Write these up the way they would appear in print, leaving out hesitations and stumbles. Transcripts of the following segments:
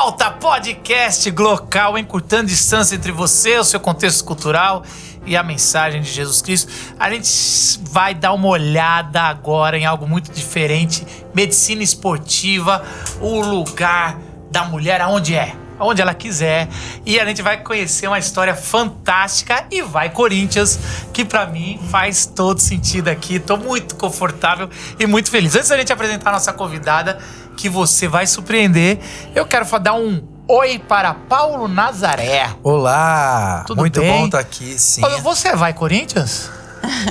volta, podcast Glocal, encurtando distância entre você, o seu contexto cultural e a mensagem de Jesus Cristo. A gente vai dar uma olhada agora em algo muito diferente, medicina esportiva, o lugar da mulher aonde ela quiser. E a gente vai conhecer uma história fantástica e vai Corinthians, que pra mim faz todo sentido aqui. Tô muito confortável e muito feliz. Antes da gente apresentar a nossa convidada, que você vai surpreender, eu quero dar um oi para Paulo Nazaré. Olá! Tudo muito bem? bom estar aqui, sim. Você vai Corinthians?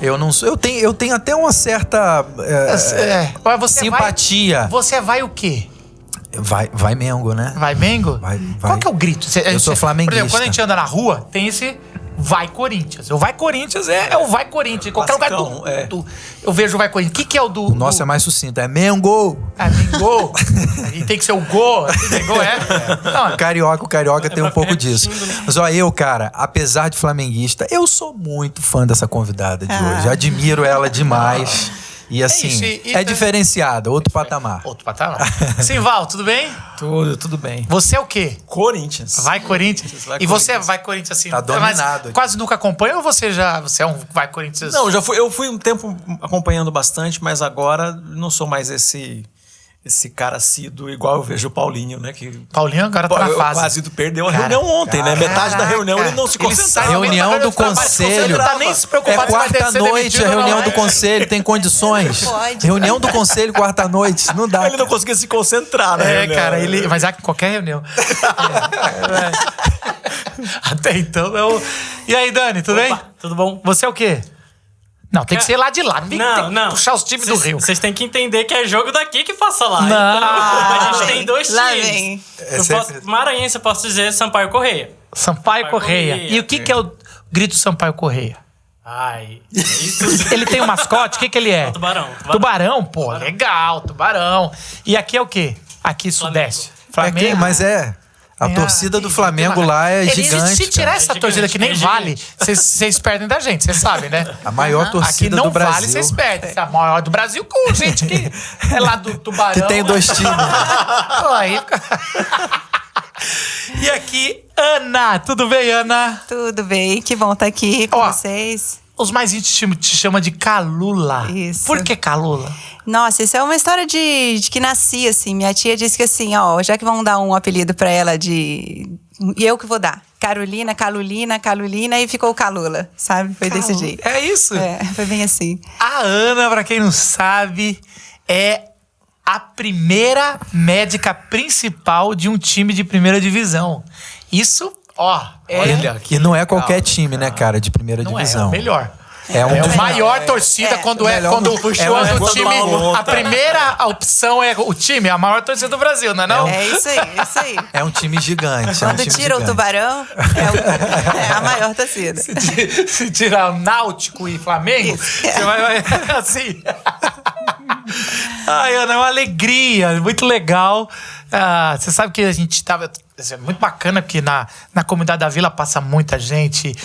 Eu não sou. Eu tenho até uma certa Você simpatia. Você vai o quê? Vai Mengo, né? Vai Mengo? Vai. Qual que é o grito? Eu sou flamenguista. Por exemplo, quando a gente anda na rua, tem esse vai Corinthians. O vai Corinthians é o vai Corinthians. Em qualquer lugar do mundo eu vejo o vai Corinthians. O que é o do... O nosso é mais sucinto, é Mengo! É Mengo. E tem que ser o gol. Mengo Não, O carioca tem um pouco disso. Mas ó, cara, apesar de flamenguista, eu sou muito fã dessa convidada de hoje. Admiro ela demais. E assim, é diferenciada, outro patamar. Outro patamar. Simval, tudo bem? Tudo bem. Você é o quê? Corinthians. Vai Corinthians? E você vai Corinthians assim? Tá dominado. Mas quase nunca acompanha ou você é um vai Corinthians? Não, eu fui um tempo acompanhando bastante, mas agora não sou mais esse cara assíduo, igual eu vejo o Paulinho, né? Paulinho agora tá na fase. Quase perdeu a reunião ontem, né? Metade da reunião ele não se concentrava. Reunião do conselho. Tá nem se preocupado. É quarta-noite a reunião do conselho, tem condições. Pode. Reunião do conselho, quarta-noite, não dá. Ele não conseguia se concentrar, né? Cara, mas em qualquer reunião. Até então, E aí, Dani, tudo bem? Tudo bom? Você é o quê? Não, tem que ser lá de lá. Tem que puxar os times do Rio. Vocês têm que entender que é jogo daqui que passa lá. Não. Então, a gente tem dois Lá times. vem. Maranhense, eu posso dizer Sampaio Correia. Sampaio Correia. E o que é o grito Sampaio Correia? Ai, é isso. Ele tem um mascote? O que ele é? Tubarão. Tubarão? Pô, legal, tubarão. E aqui é o quê? Aqui, Sudeste. Flamengo. Mas a torcida do Flamengo lá é gigante. Se tirar essa torcida que nem vale, vocês perdem da gente, vocês sabem, né? A maior torcida do Brasil. Aqui não vale, vocês perdem. A maior do Brasil com gente que é lá do Tubarão. Que tem 2 times. Aí fica... E aqui, Ana. Tudo bem, Ana? Tudo bem, que bom estar aqui com vocês. Os mais íntimos te chamam de Calula. Isso. Por que Calula? Nossa, isso é uma história de que nasci, assim. Minha tia disse que assim, já que vão dar um apelido pra ela e eu que vou dar. Carolina, Calulina, Calulina e ficou Calula, sabe? Foi desse jeito. É isso? Foi bem assim. A Ana, pra quem não sabe, é a primeira médica principal de um time de primeira divisão. Isso, Olha, que não é qualquer time, né, cara, de primeira divisão. É o melhor. É a maior torcida quando o time. A primeira opção é o time, a maior torcida do Brasil, não é não? É isso aí. É um time gigante. Quando tira o Tubarão, é a maior torcida. Se tirar o Náutico e Flamengo, você vai assim. Ai, Ana, é uma alegria, muito legal. Você sabe que a gente tava... É muito bacana porque na comunidade da Vila passa muita gente,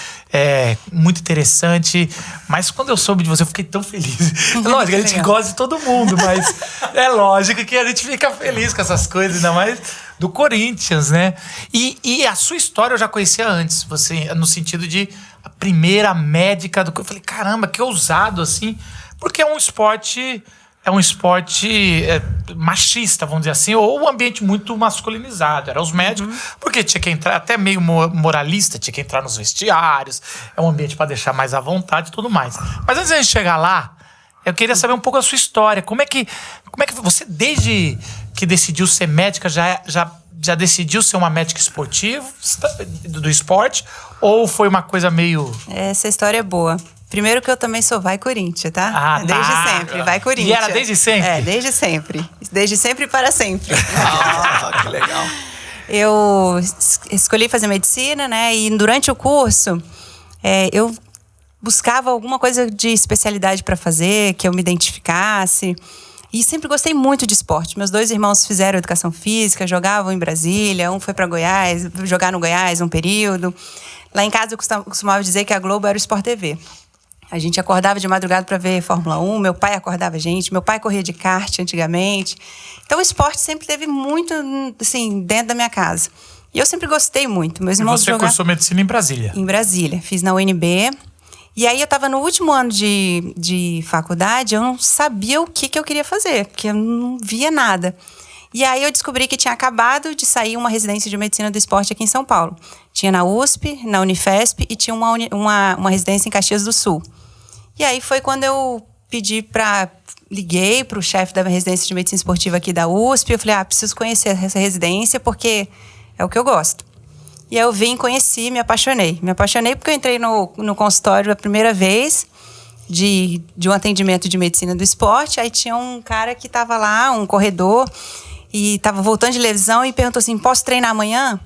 muito interessante. Mas quando eu soube de você, eu fiquei tão feliz. Lógico, a gente gosta de todo mundo, mas é lógico que a gente fica feliz com essas coisas, ainda mais do Corinthians, né? E a sua história eu já conhecia antes, você, no sentido de a primeira médica do... Eu falei, caramba, que ousado, assim, porque é um esporte machista, vamos dizer assim, ou um ambiente muito masculinizado. Eram os médicos, porque tinha que entrar, até meio moralista, tinha que entrar nos vestiários, é um ambiente para deixar mais à vontade e tudo mais. Mas antes de a gente chegar lá, eu queria saber um pouco da sua história. Como é que você, desde que decidiu ser médica, já decidiu ser uma médica esportiva, do esporte, ou foi uma coisa meio... Essa história é boa. Primeiro que eu também sou vai Corinthians, tá? Desde sempre, vai Corinthians. E era desde sempre? Desde sempre. Desde sempre para sempre. Que legal. Eu escolhi fazer medicina, né? E durante o curso, eu buscava alguma coisa de especialidade para fazer, que eu me identificasse. E sempre gostei muito de esporte. Meus 2 irmãos fizeram educação física, jogavam em Brasília, um foi para Goiás, jogar no Goiás um período. Lá em casa eu costumava dizer que a Globo era o Sport TV. A gente acordava de madrugada para ver Fórmula 1, meu pai acordava a gente, meu pai corria de kart antigamente. Então o esporte sempre teve muito, assim, dentro da minha casa. E eu sempre gostei muito. Meus irmãos Você cursou medicina em Brasília? Em Brasília. Fiz na UNB. E aí eu estava no último ano de faculdade, eu não sabia o que eu queria fazer, porque eu não via nada. E aí eu descobri que tinha acabado de sair uma residência de medicina do esporte aqui em São Paulo. Tinha na USP, na Unifesp e tinha uma residência em Caxias do Sul. E aí foi quando eu liguei para o chefe da residência de medicina esportiva aqui da USP. Eu falei, preciso conhecer essa residência porque é o que eu gosto. E aí eu vim, conheci, me apaixonei. Me apaixonei porque eu entrei no consultório a primeira vez de um atendimento de medicina do esporte. Aí tinha um cara que estava lá, um corredor, e estava voltando de lesão e perguntou assim, posso treinar amanhã?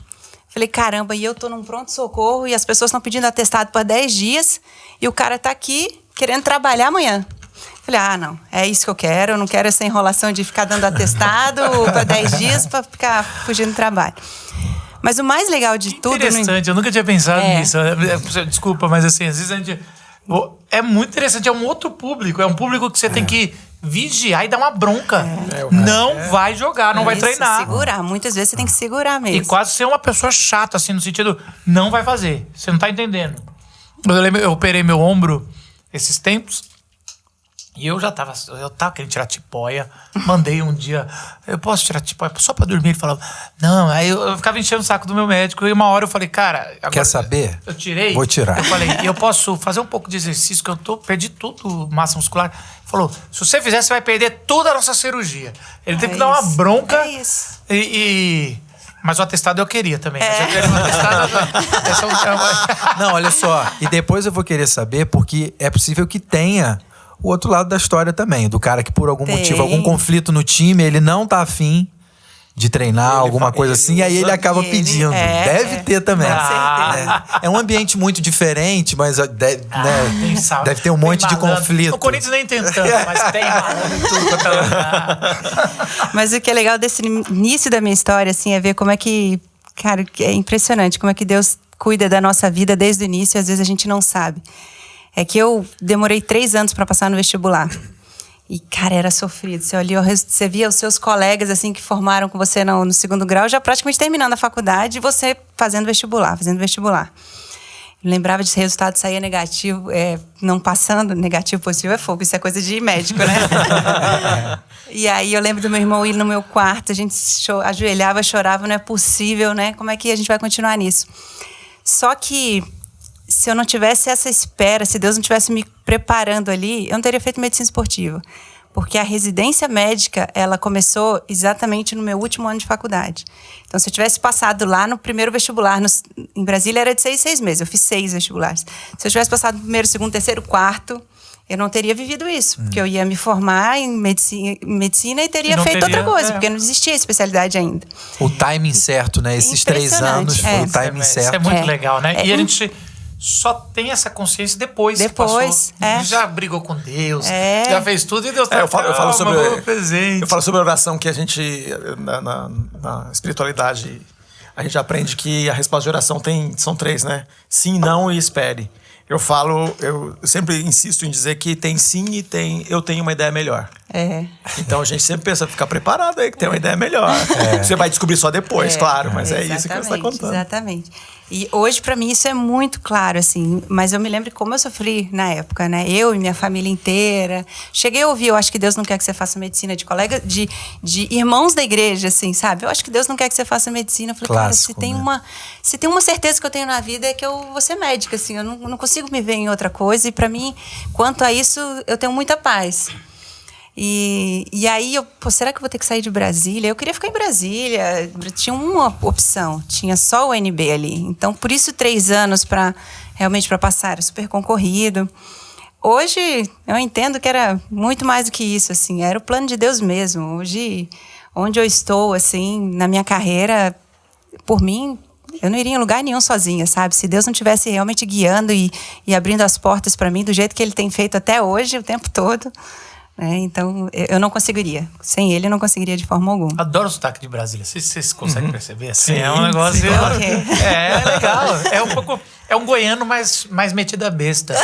Falei, caramba, e eu tô num pronto-socorro e as pessoas estão pedindo atestado por 10 dias e o cara tá aqui querendo trabalhar amanhã. Falei, não, é isso que eu quero. Eu não quero essa enrolação de ficar dando atestado para 10 dias para ficar fugindo do trabalho. Mas o mais legal de tudo... Interessante, eu nunca tinha pensado nisso. Desculpa, mas assim, às vezes a gente... É muito interessante, é um outro público. É um público que você tem que vigiar e dar uma bronca. Não vai jogar, não vai treinar. Segurar, muitas vezes você tem que segurar mesmo. E quase ser uma pessoa chata, assim, no sentido, não vai fazer. Você não tá entendendo. Eu operei meu ombro esses tempos. E eu tava querendo tirar tipóia. Mandei um dia, eu posso tirar tipóia só pra dormir? Ele falava, não. Aí eu ficava enchendo o saco do meu médico. E uma hora eu falei, cara... Agora, quer saber? Eu tirei. Vou tirar. Eu falei, eu posso fazer um pouco de exercício, que perdi tudo, massa muscular. Ele falou, se você fizer, você vai perder toda a nossa cirurgia. Ele teve que dar uma bronca. É isso. Mas o atestado eu queria também. Mas eu queria um atestado... Não, olha só. E depois eu vou querer saber, porque é possível que tenha o outro lado da história também. Do cara que por algum motivo, algum conflito no time, ele não tá afim de treinar, alguma coisa assim, e aí ele acaba pedindo. Deve ter também. Com certeza. É um ambiente muito diferente, mas deve ter um monte de conflito. O Corinthians nem tentando, mas tem malandro em tudo quanto é lugar. Mas o que é legal desse início da minha história, assim, é ver como é que... Cara, é impressionante como é que Deus cuida da nossa vida desde o início e às vezes a gente não sabe. É que eu demorei 3 anos para passar no vestibular. E, cara, era sofrido. Você via os seus colegas, assim, que formaram com você no 2º grau, já praticamente terminando a faculdade, e você fazendo vestibular. Eu lembrava de resultado saía negativo, não passando, negativo, positivo é fogo. Isso é coisa de médico, né? E aí eu lembro do meu irmão ir no meu quarto, a gente ajoelhava, chorava, não é possível, né? Como é que a gente vai continuar nisso? Só que se eu não tivesse essa espera, se Deus não tivesse me preparando ali, eu não teria feito medicina esportiva. Porque a residência médica, ela começou exatamente no meu último ano de faculdade. Então, se eu tivesse passado lá no primeiro vestibular, em Brasília era de 6 meses, eu fiz 6 vestibulares. Se eu tivesse passado no primeiro, segundo, terceiro, quarto, eu não teria vivido isso. Porque eu ia me formar em medicina e teria feito outra coisa, porque não existia especialidade ainda. O timing certo, né? Esses 3 anos foi o timing certo. Isso é muito legal, né? E a gente só tem essa consciência depois que passou. Já brigou com Deus, já fez tudo e Deus tá eu falo sobre presente. Eu falo sobre a oração que a gente, na espiritualidade, a gente aprende que a resposta de oração são 3, né? Sim, não e espere. Eu sempre insisto em dizer que tem sim e eu tenho uma ideia melhor. Então a gente sempre pensa, ficar preparado aí, que tem uma ideia melhor. Você vai descobrir só depois, claro, mas é isso que você está contando. Exatamente. E hoje, para mim, isso é muito claro, assim. Mas eu me lembro como eu sofri na época, né? Eu e minha família inteira. Cheguei a ouvir, eu acho que Deus não quer que você faça medicina, de colega, de irmãos da igreja, assim, sabe? Eu acho que Deus não quer que você faça medicina. Eu falei, clássico, cara, se tem uma certeza que eu tenho na vida é que eu vou ser médica, assim. Eu não consigo me ver em outra coisa. E para mim, quanto a isso, eu tenho muita paz. E aí, será que eu vou ter que sair de Brasília? Eu queria ficar em Brasília. Tinha uma opção, tinha só o UNB ali. Então, por isso 3 anos realmente para passar, era super concorrido. Hoje, eu entendo que era muito mais do que isso, assim. Era o plano de Deus mesmo. Hoje, onde eu estou, assim, na minha carreira, por mim, eu não iria em lugar nenhum sozinha, sabe? Se Deus não estivesse realmente guiando e abrindo as portas para mim do jeito que Ele tem feito até hoje, o tempo todo, né? Então, eu não conseguiria. Sem ele, eu não conseguiria de forma alguma. Adoro o sotaque de Brasília. Vocês conseguem perceber? Assim, Sim, é um negócio... sim. É legal. É um pouco... É um goiano mais metido a besta.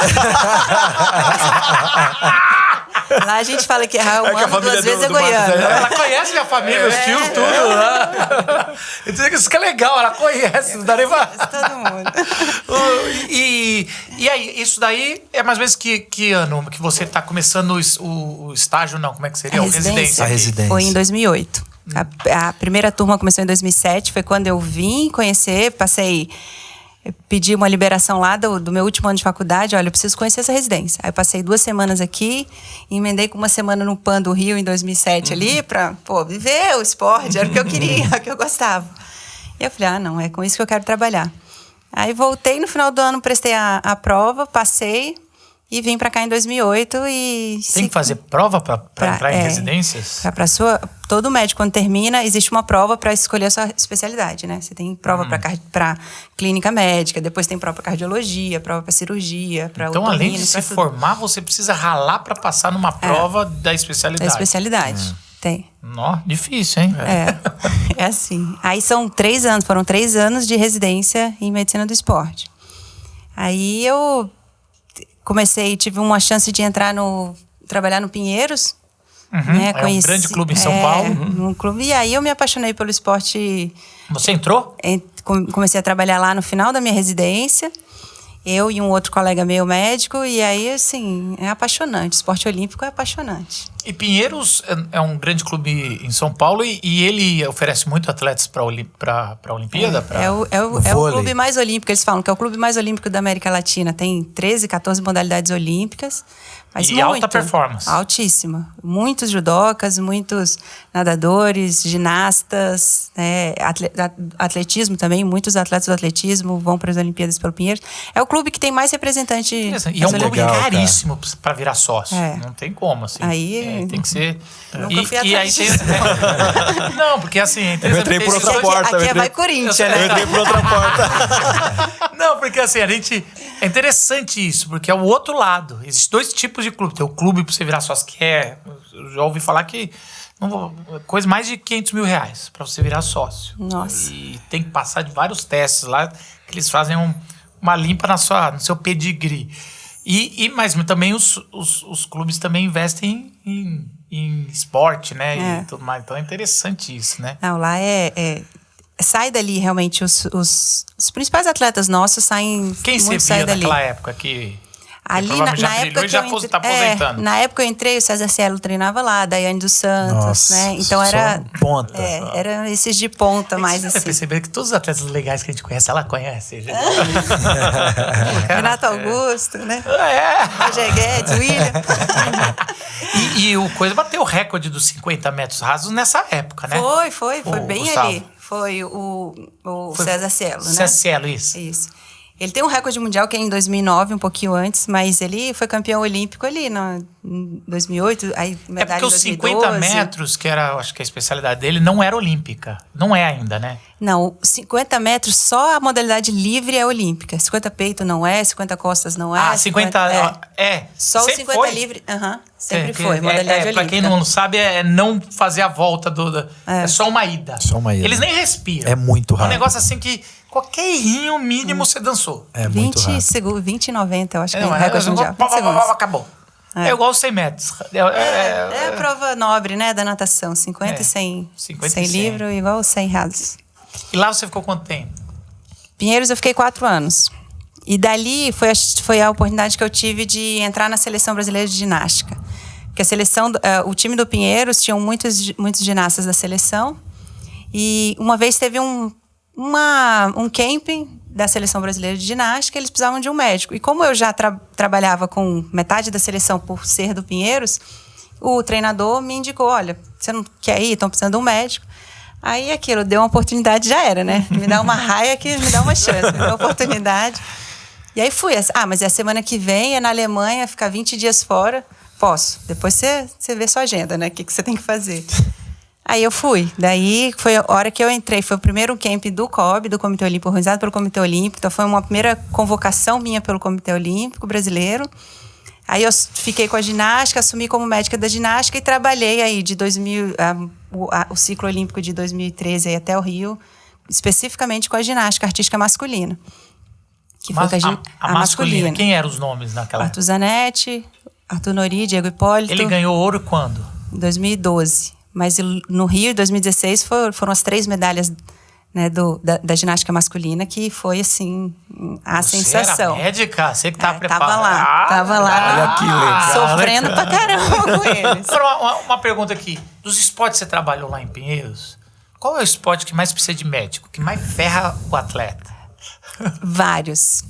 Lá a gente fala que um que a ano família duas vezes é do Marcos goiano. Ela conhece minha família, meus tios, tudo. Então, isso que é legal, ela conhece. Não dá nem pra... Todo mundo. E aí, isso daí é mais ou menos que ano que você está começando o estágio, não? Como é que seria? A residência. A residência. Foi em 2008. A primeira turma começou em 2007, foi quando eu vim conhecer, pedi uma liberação lá do meu último ano de faculdade. Olha, eu preciso conhecer essa residência. Aí eu passei 2 semanas aqui, emendei com uma semana no PAN do Rio em 2007 ali, pra, viver o esporte, era o que eu queria, o que eu gostava. E eu falei, não, é com isso que eu quero trabalhar. Aí voltei no final do ano, prestei a prova, passei e vim pra cá em 2008 e... Tem que fazer prova para entrar em residências? Todo médico, quando termina, existe uma prova para escolher a sua especialidade, né? Você tem prova para clínica médica, depois tem prova para cardiologia, prova para cirurgia, para Então, além de se formar, você precisa ralar para passar numa prova da especialidade. Da especialidade, tem. Nó, difícil, hein? É assim. Aí foram 3 anos de residência em medicina do esporte. Aí eu tive uma chance de trabalhar no Pinheiros. Né? É um grande clube em São Paulo. Um clube, e aí eu me apaixonei pelo esporte. Você entrou? Comecei a trabalhar lá no final da minha residência. Eu e um outro colega meu, médico, e aí, assim, é apaixonante. Esporte olímpico é apaixonante. E Pinheiros é um grande clube em São Paulo e ele oferece muito atletas para a Olimpíada? É o clube mais olímpico, eles falam que é o clube mais olímpico da América Latina. Tem 13, 14 modalidades olímpicas. Mas alta performance. Altíssima. Muitos judocas, muitos nadadores, ginastas, atletismo também. Muitos atletas do atletismo vão para as Olimpíadas pelo Pinheiros. É o clube que tem mais representante. E é um clube caríssimo para virar sócio. Não tem como, assim. Aí, tem que ser... Nunca fui atrás disso. Não, porque assim... Eu entrei por outra porta. Aqui vai Corinthians, né? Eu entrei por outra porta. Não, porque assim, é interessante isso, porque é o outro lado. Existem 2 tipos de clube. Tem o clube para você virar sócio, que eu já ouvi falar que coisa mais de R$500 mil para você virar sócio. Nossa. E tem que passar de vários testes lá, que eles fazem uma limpa no seu pedigree. Mas também os clubes também investem em esporte, né? E tudo mais. Então é interessante isso, né? Não, lá sai dali realmente os principais atletas nossos saem. Quem você via naquela época que ali na época que eu tá aposentando? Na época eu entrei, o César Cielo treinava lá, Daiane dos Santos, nossa, né? Então era ponta. Era esses de ponta mais assim. Você percebeu que todos os atletas legais que a gente conhece, ela conhece. Renato Augusto, né? Roger Guedes, William. E o coisa bateu o recorde dos 50 metros rasos nessa época, né? Foi bem Gustavo. ali. Foi o César Cielo, né? César Cielo, isso. Ele tem um recorde mundial que é em 2009, um pouquinho antes, mas ele foi campeão olímpico ali em 2008, aí medalha porque os 50 metros, que era, acho que a especialidade dele, não era olímpica. Não é ainda, né? Não, 50 metros, só a modalidade livre é olímpica. 50 peito não é, 50 costas não é. 50 Só sempre o 50 foi? livre, sempre foi, modalidade olímpica. Pra quem não sabe, é não fazer a volta é só uma ida. Só uma ida. Eles nem respiram. É muito rápido. É um negócio assim que qualquer errinho mínimo você dançou. É muito rápido. 20 e 90, eu acho que é o recorde mundial. Acabou. É igual os 100 metros. É a prova nobre, né, da natação. 50 e 100. 100 livre, igual 100 rasos. E lá você ficou quanto tempo? Pinheiros eu fiquei 4 anos. E dali foi a oportunidade que eu tive de entrar na seleção brasileira de ginástica. Porque o time do Pinheiros tinham muitos ginastas da seleção. E uma vez teve um camping da seleção brasileira de ginástica, eles precisavam de um médico. E como eu já trabalhava com metade da seleção por ser do Pinheiros, o treinador me indicou, olha, você não quer ir? Estão precisando de um médico. Aí aquilo, deu uma oportunidade, já era, né? Me dá uma raia que me dá uma chance, me dá uma oportunidade. E aí fui. Mas é a semana que vem, é na Alemanha, ficar 20 dias fora. Posso. Depois você vê sua agenda, né? O que você tem que fazer. Aí eu fui. Daí foi a hora que eu entrei. Foi o primeiro camp do COB, do Comitê Olímpico, organizado pelo Comitê Olímpico. Então foi uma primeira convocação minha pelo Comitê Olímpico Brasileiro. Aí eu fiquei com a ginástica, assumi como médica da ginástica e trabalhei aí de 2000, o ciclo olímpico de 2013 aí até o Rio, especificamente com a ginástica artística masculina. Que foi a masculina. Quem eram os nomes naquela época? Arthur Zanetti, Arthur Nori, Diego Hipólito. Ele ganhou ouro quando? Em 2012. Mas no Rio, em 2016, foram as 3 medalhas, né, da ginástica masculina, que foi, assim, a sensação. Era médica? Você que tá preparada. Tava lá. Olha que legal. Sofrendo pra caramba com eles. Uma pergunta aqui. Dos esportes que você trabalhou lá em Pinheiros, qual é o esporte que mais precisa de médico? Que mais ferra o atleta? Vários.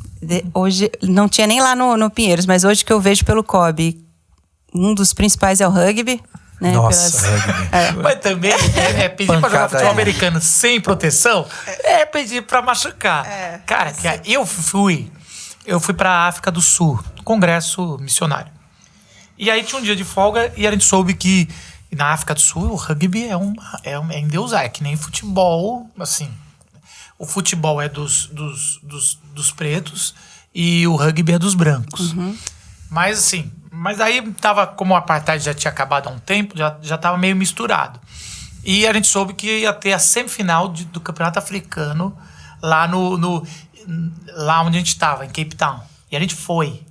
Hoje, não tinha nem lá no Pinheiros, mas hoje que eu vejo pelo COB, um dos principais é o rugby. Né, Nossa, rugby. Mas também pedir pra jogar futebol americano sem proteção pedir pra machucar. Cara, eu fui pra África do Sul, congresso missionário. E aí tinha um dia de folga e a gente soube que na África do Sul o rugby é endeusar, é que nem futebol, assim. O futebol é dos pretos e o rugby é dos brancos. Uhum. Mas assim... Mas aí tava, como o apartheid já tinha acabado há um tempo, já tava meio misturado. E a gente soube que ia ter a semifinal do Campeonato Africano lá lá onde a gente estava, em Cape Town. E a gente foi.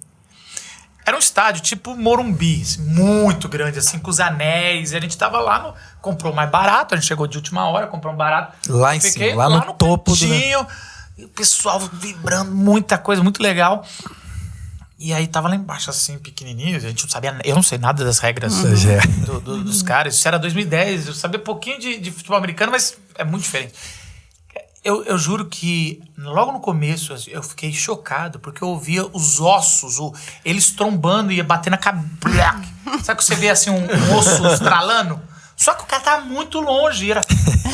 Era um estádio tipo Morumbi, assim, muito grande, assim, com os anéis. E a gente tava lá, comprou mais barato, a gente chegou de última hora, comprou um barato. Lá em cima, lá no topo cantinho, e o pessoal vibrando, muita coisa, muito legal. E aí tava lá embaixo, assim, pequenininho, a gente não sabia, eu não sei nada das regras dos caras. Isso era 2010, eu sabia pouquinho de futebol americano, mas é muito diferente. Eu juro que logo no começo eu fiquei chocado, porque eu ouvia os ossos, eles trombando e ia bater na cabeça. Sabe que você vê assim um osso estralando? Só que o cara tava muito longe, era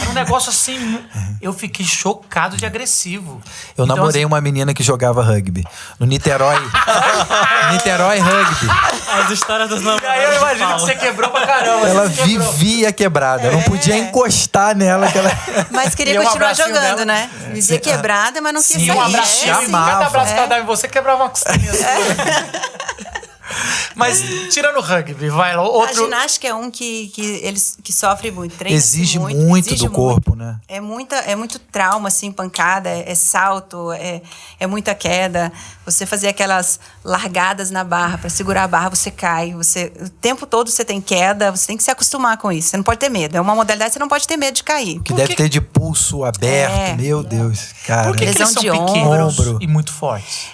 um negócio assim... Eu fiquei chocado de agressivo. Eu namorei uma menina que jogava rugby. No Niterói. Niterói Rugby. As histórias dos namorados. E aí eu imagino que você quebrou pra caramba. Ela vivia quebrada. Eu não podia encostar nela. Que ela... Mas queria continuar jogando, né? Vivia quebrada, mas não quis sair. Um abraço. Cada abraço que ela dava em você quebrava uma costinha. Mas tirando o rugby, vai lá. A ginástica é um que sofre muito, treina exige muito do corpo, né? É muito trauma, assim, pancada, é salto, é muita queda. Você fazer aquelas largadas na barra, para segurar a barra, você cai. O tempo todo você tem queda, você tem que se acostumar com isso. Você não pode ter medo. É uma modalidade que você não pode ter medo de cair. Que deve ter de pulso aberto, meu Deus. Cara, por que eles são pequenos e muito fortes?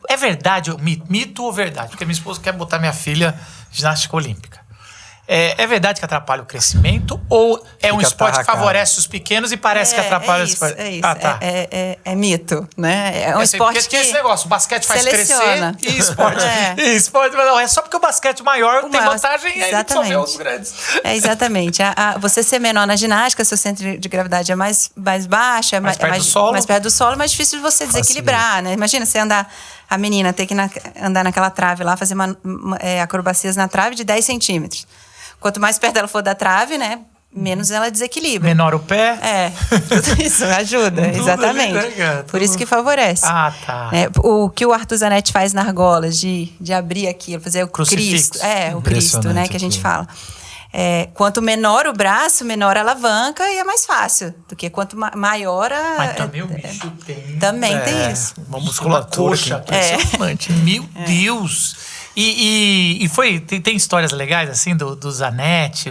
É verdade, mito ou verdade? Porque minha esposa quer botar minha filha ginástica olímpica. É verdade que atrapalha o crescimento ou é um esporte que favorece os pequenos e parece que atrapalha os... É isso, é mito, né? É um esporte que tem esse negócio, o basquete faz crescer e esporte. E esporte, mas não, é só porque o basquete maior tem vantagem e aí só vê os grandes. Exatamente. Você ser menor na ginástica, seu centro de gravidade é mais baixo, mais perto do solo, é mais difícil de você desequilibrar, né? Imagina você a menina ter que andar naquela trave lá, fazer acrobacias na trave de 10 centímetros. Quanto mais perto ela for da trave, né? Menos ela desequilibra. Menor o pé. Tudo isso ajuda, exatamente. Por isso que favorece. Ah, tá. O que o Arthur Zanetti faz na argola, de abrir aquilo, fazer o Cristo. O Cristo, né? Que a gente fala. Quanto menor o braço, menor a alavanca e é mais fácil. Do que quanto maior a... Mas também o bicho tem... Também tem isso. Uma musculatura impressionante. Meu Deus! E tem histórias legais, assim, do Zanetti?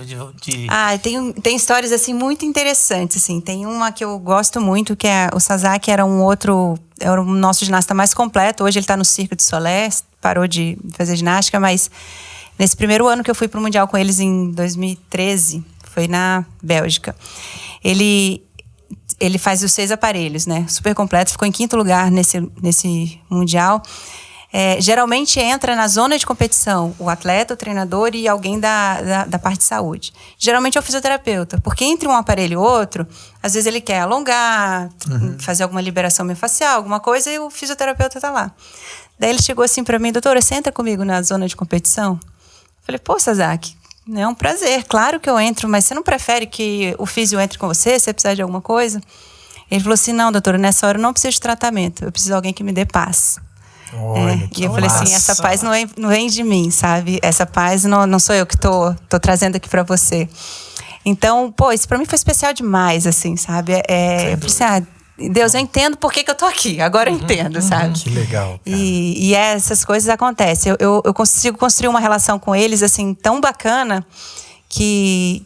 Tem histórias, assim, muito interessantes, assim. Tem uma que eu gosto muito, que é o Sasaki era o nosso ginasta mais completo. Hoje ele está no Cirque du Soleil, parou de fazer ginástica, mas nesse primeiro ano que eu fui pro Mundial com eles, em 2013, foi na Bélgica. Ele faz os 6 aparelhos, né? Super completo, ficou em 5º lugar nesse Mundial. Geralmente entra na zona de competição o atleta, o treinador e alguém da parte de saúde. Geralmente é o fisioterapeuta, porque entre um aparelho e outro, às vezes ele quer alongar, fazer alguma liberação miofascial, alguma coisa, e o fisioterapeuta está lá. Daí ele chegou assim para mim: doutora, você entra comigo na zona de competição? Eu falei: pô, Sasaki, é um prazer, claro que eu entro, mas você não prefere que o físio entre com você, se você precisar de alguma coisa? Ele falou assim: não, doutora, nessa hora eu não preciso de tratamento, eu preciso de alguém que me dê paz. Olha, e eu falei assim, essa paz não vem de mim, sabe? Essa paz não sou eu que tô trazendo aqui pra você. Então, pô, isso pra mim foi especial demais, assim, sabe? Eu falei assim, Deus, eu entendo por que eu tô aqui. Agora eu entendo, sabe? Que legal. Cara. E essas coisas acontecem. Eu consigo construir uma relação com eles, assim, tão bacana que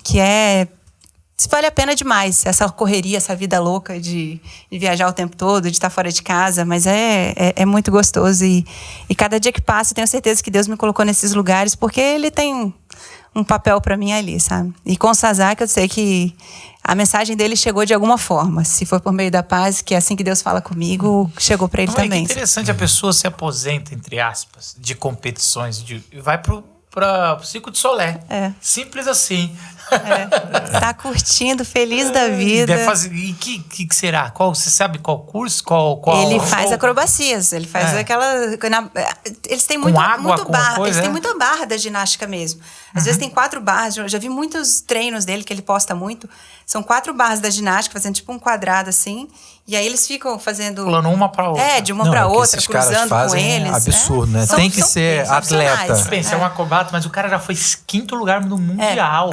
vale a pena demais. Essa correria, essa vida louca de viajar o tempo todo, de estar fora de casa. Mas é muito gostoso. E cada dia que passa, eu tenho certeza que Deus me colocou nesses lugares porque Ele tem um papel para mim ali, sabe? E com o Sazak eu sei que a mensagem dele chegou de alguma forma. Se for por meio da paz, que é assim que Deus fala comigo, chegou para ele também. Que interessante, a pessoa se aposenta, entre aspas, de competições e vai para o Circo de Solé. Simples assim. Tá curtindo, feliz da vida. E que será? Você sabe qual curso? Ele faz acrobacias. Ele faz aquela... Eles têm muito barra. Eles têm muita barra da ginástica mesmo. Às vezes tem 4 barras. Eu já vi muitos treinos dele que ele posta muito. São 4 barras da ginástica, fazendo tipo um quadrado assim. E aí eles ficam fazendo... Pulando uma pra outra. De uma pra outra, cruzando com eles. É absurdo, né? Tem que ser atleta. Pensa, é um acrobata, mas o cara já foi 5º lugar no Mundial.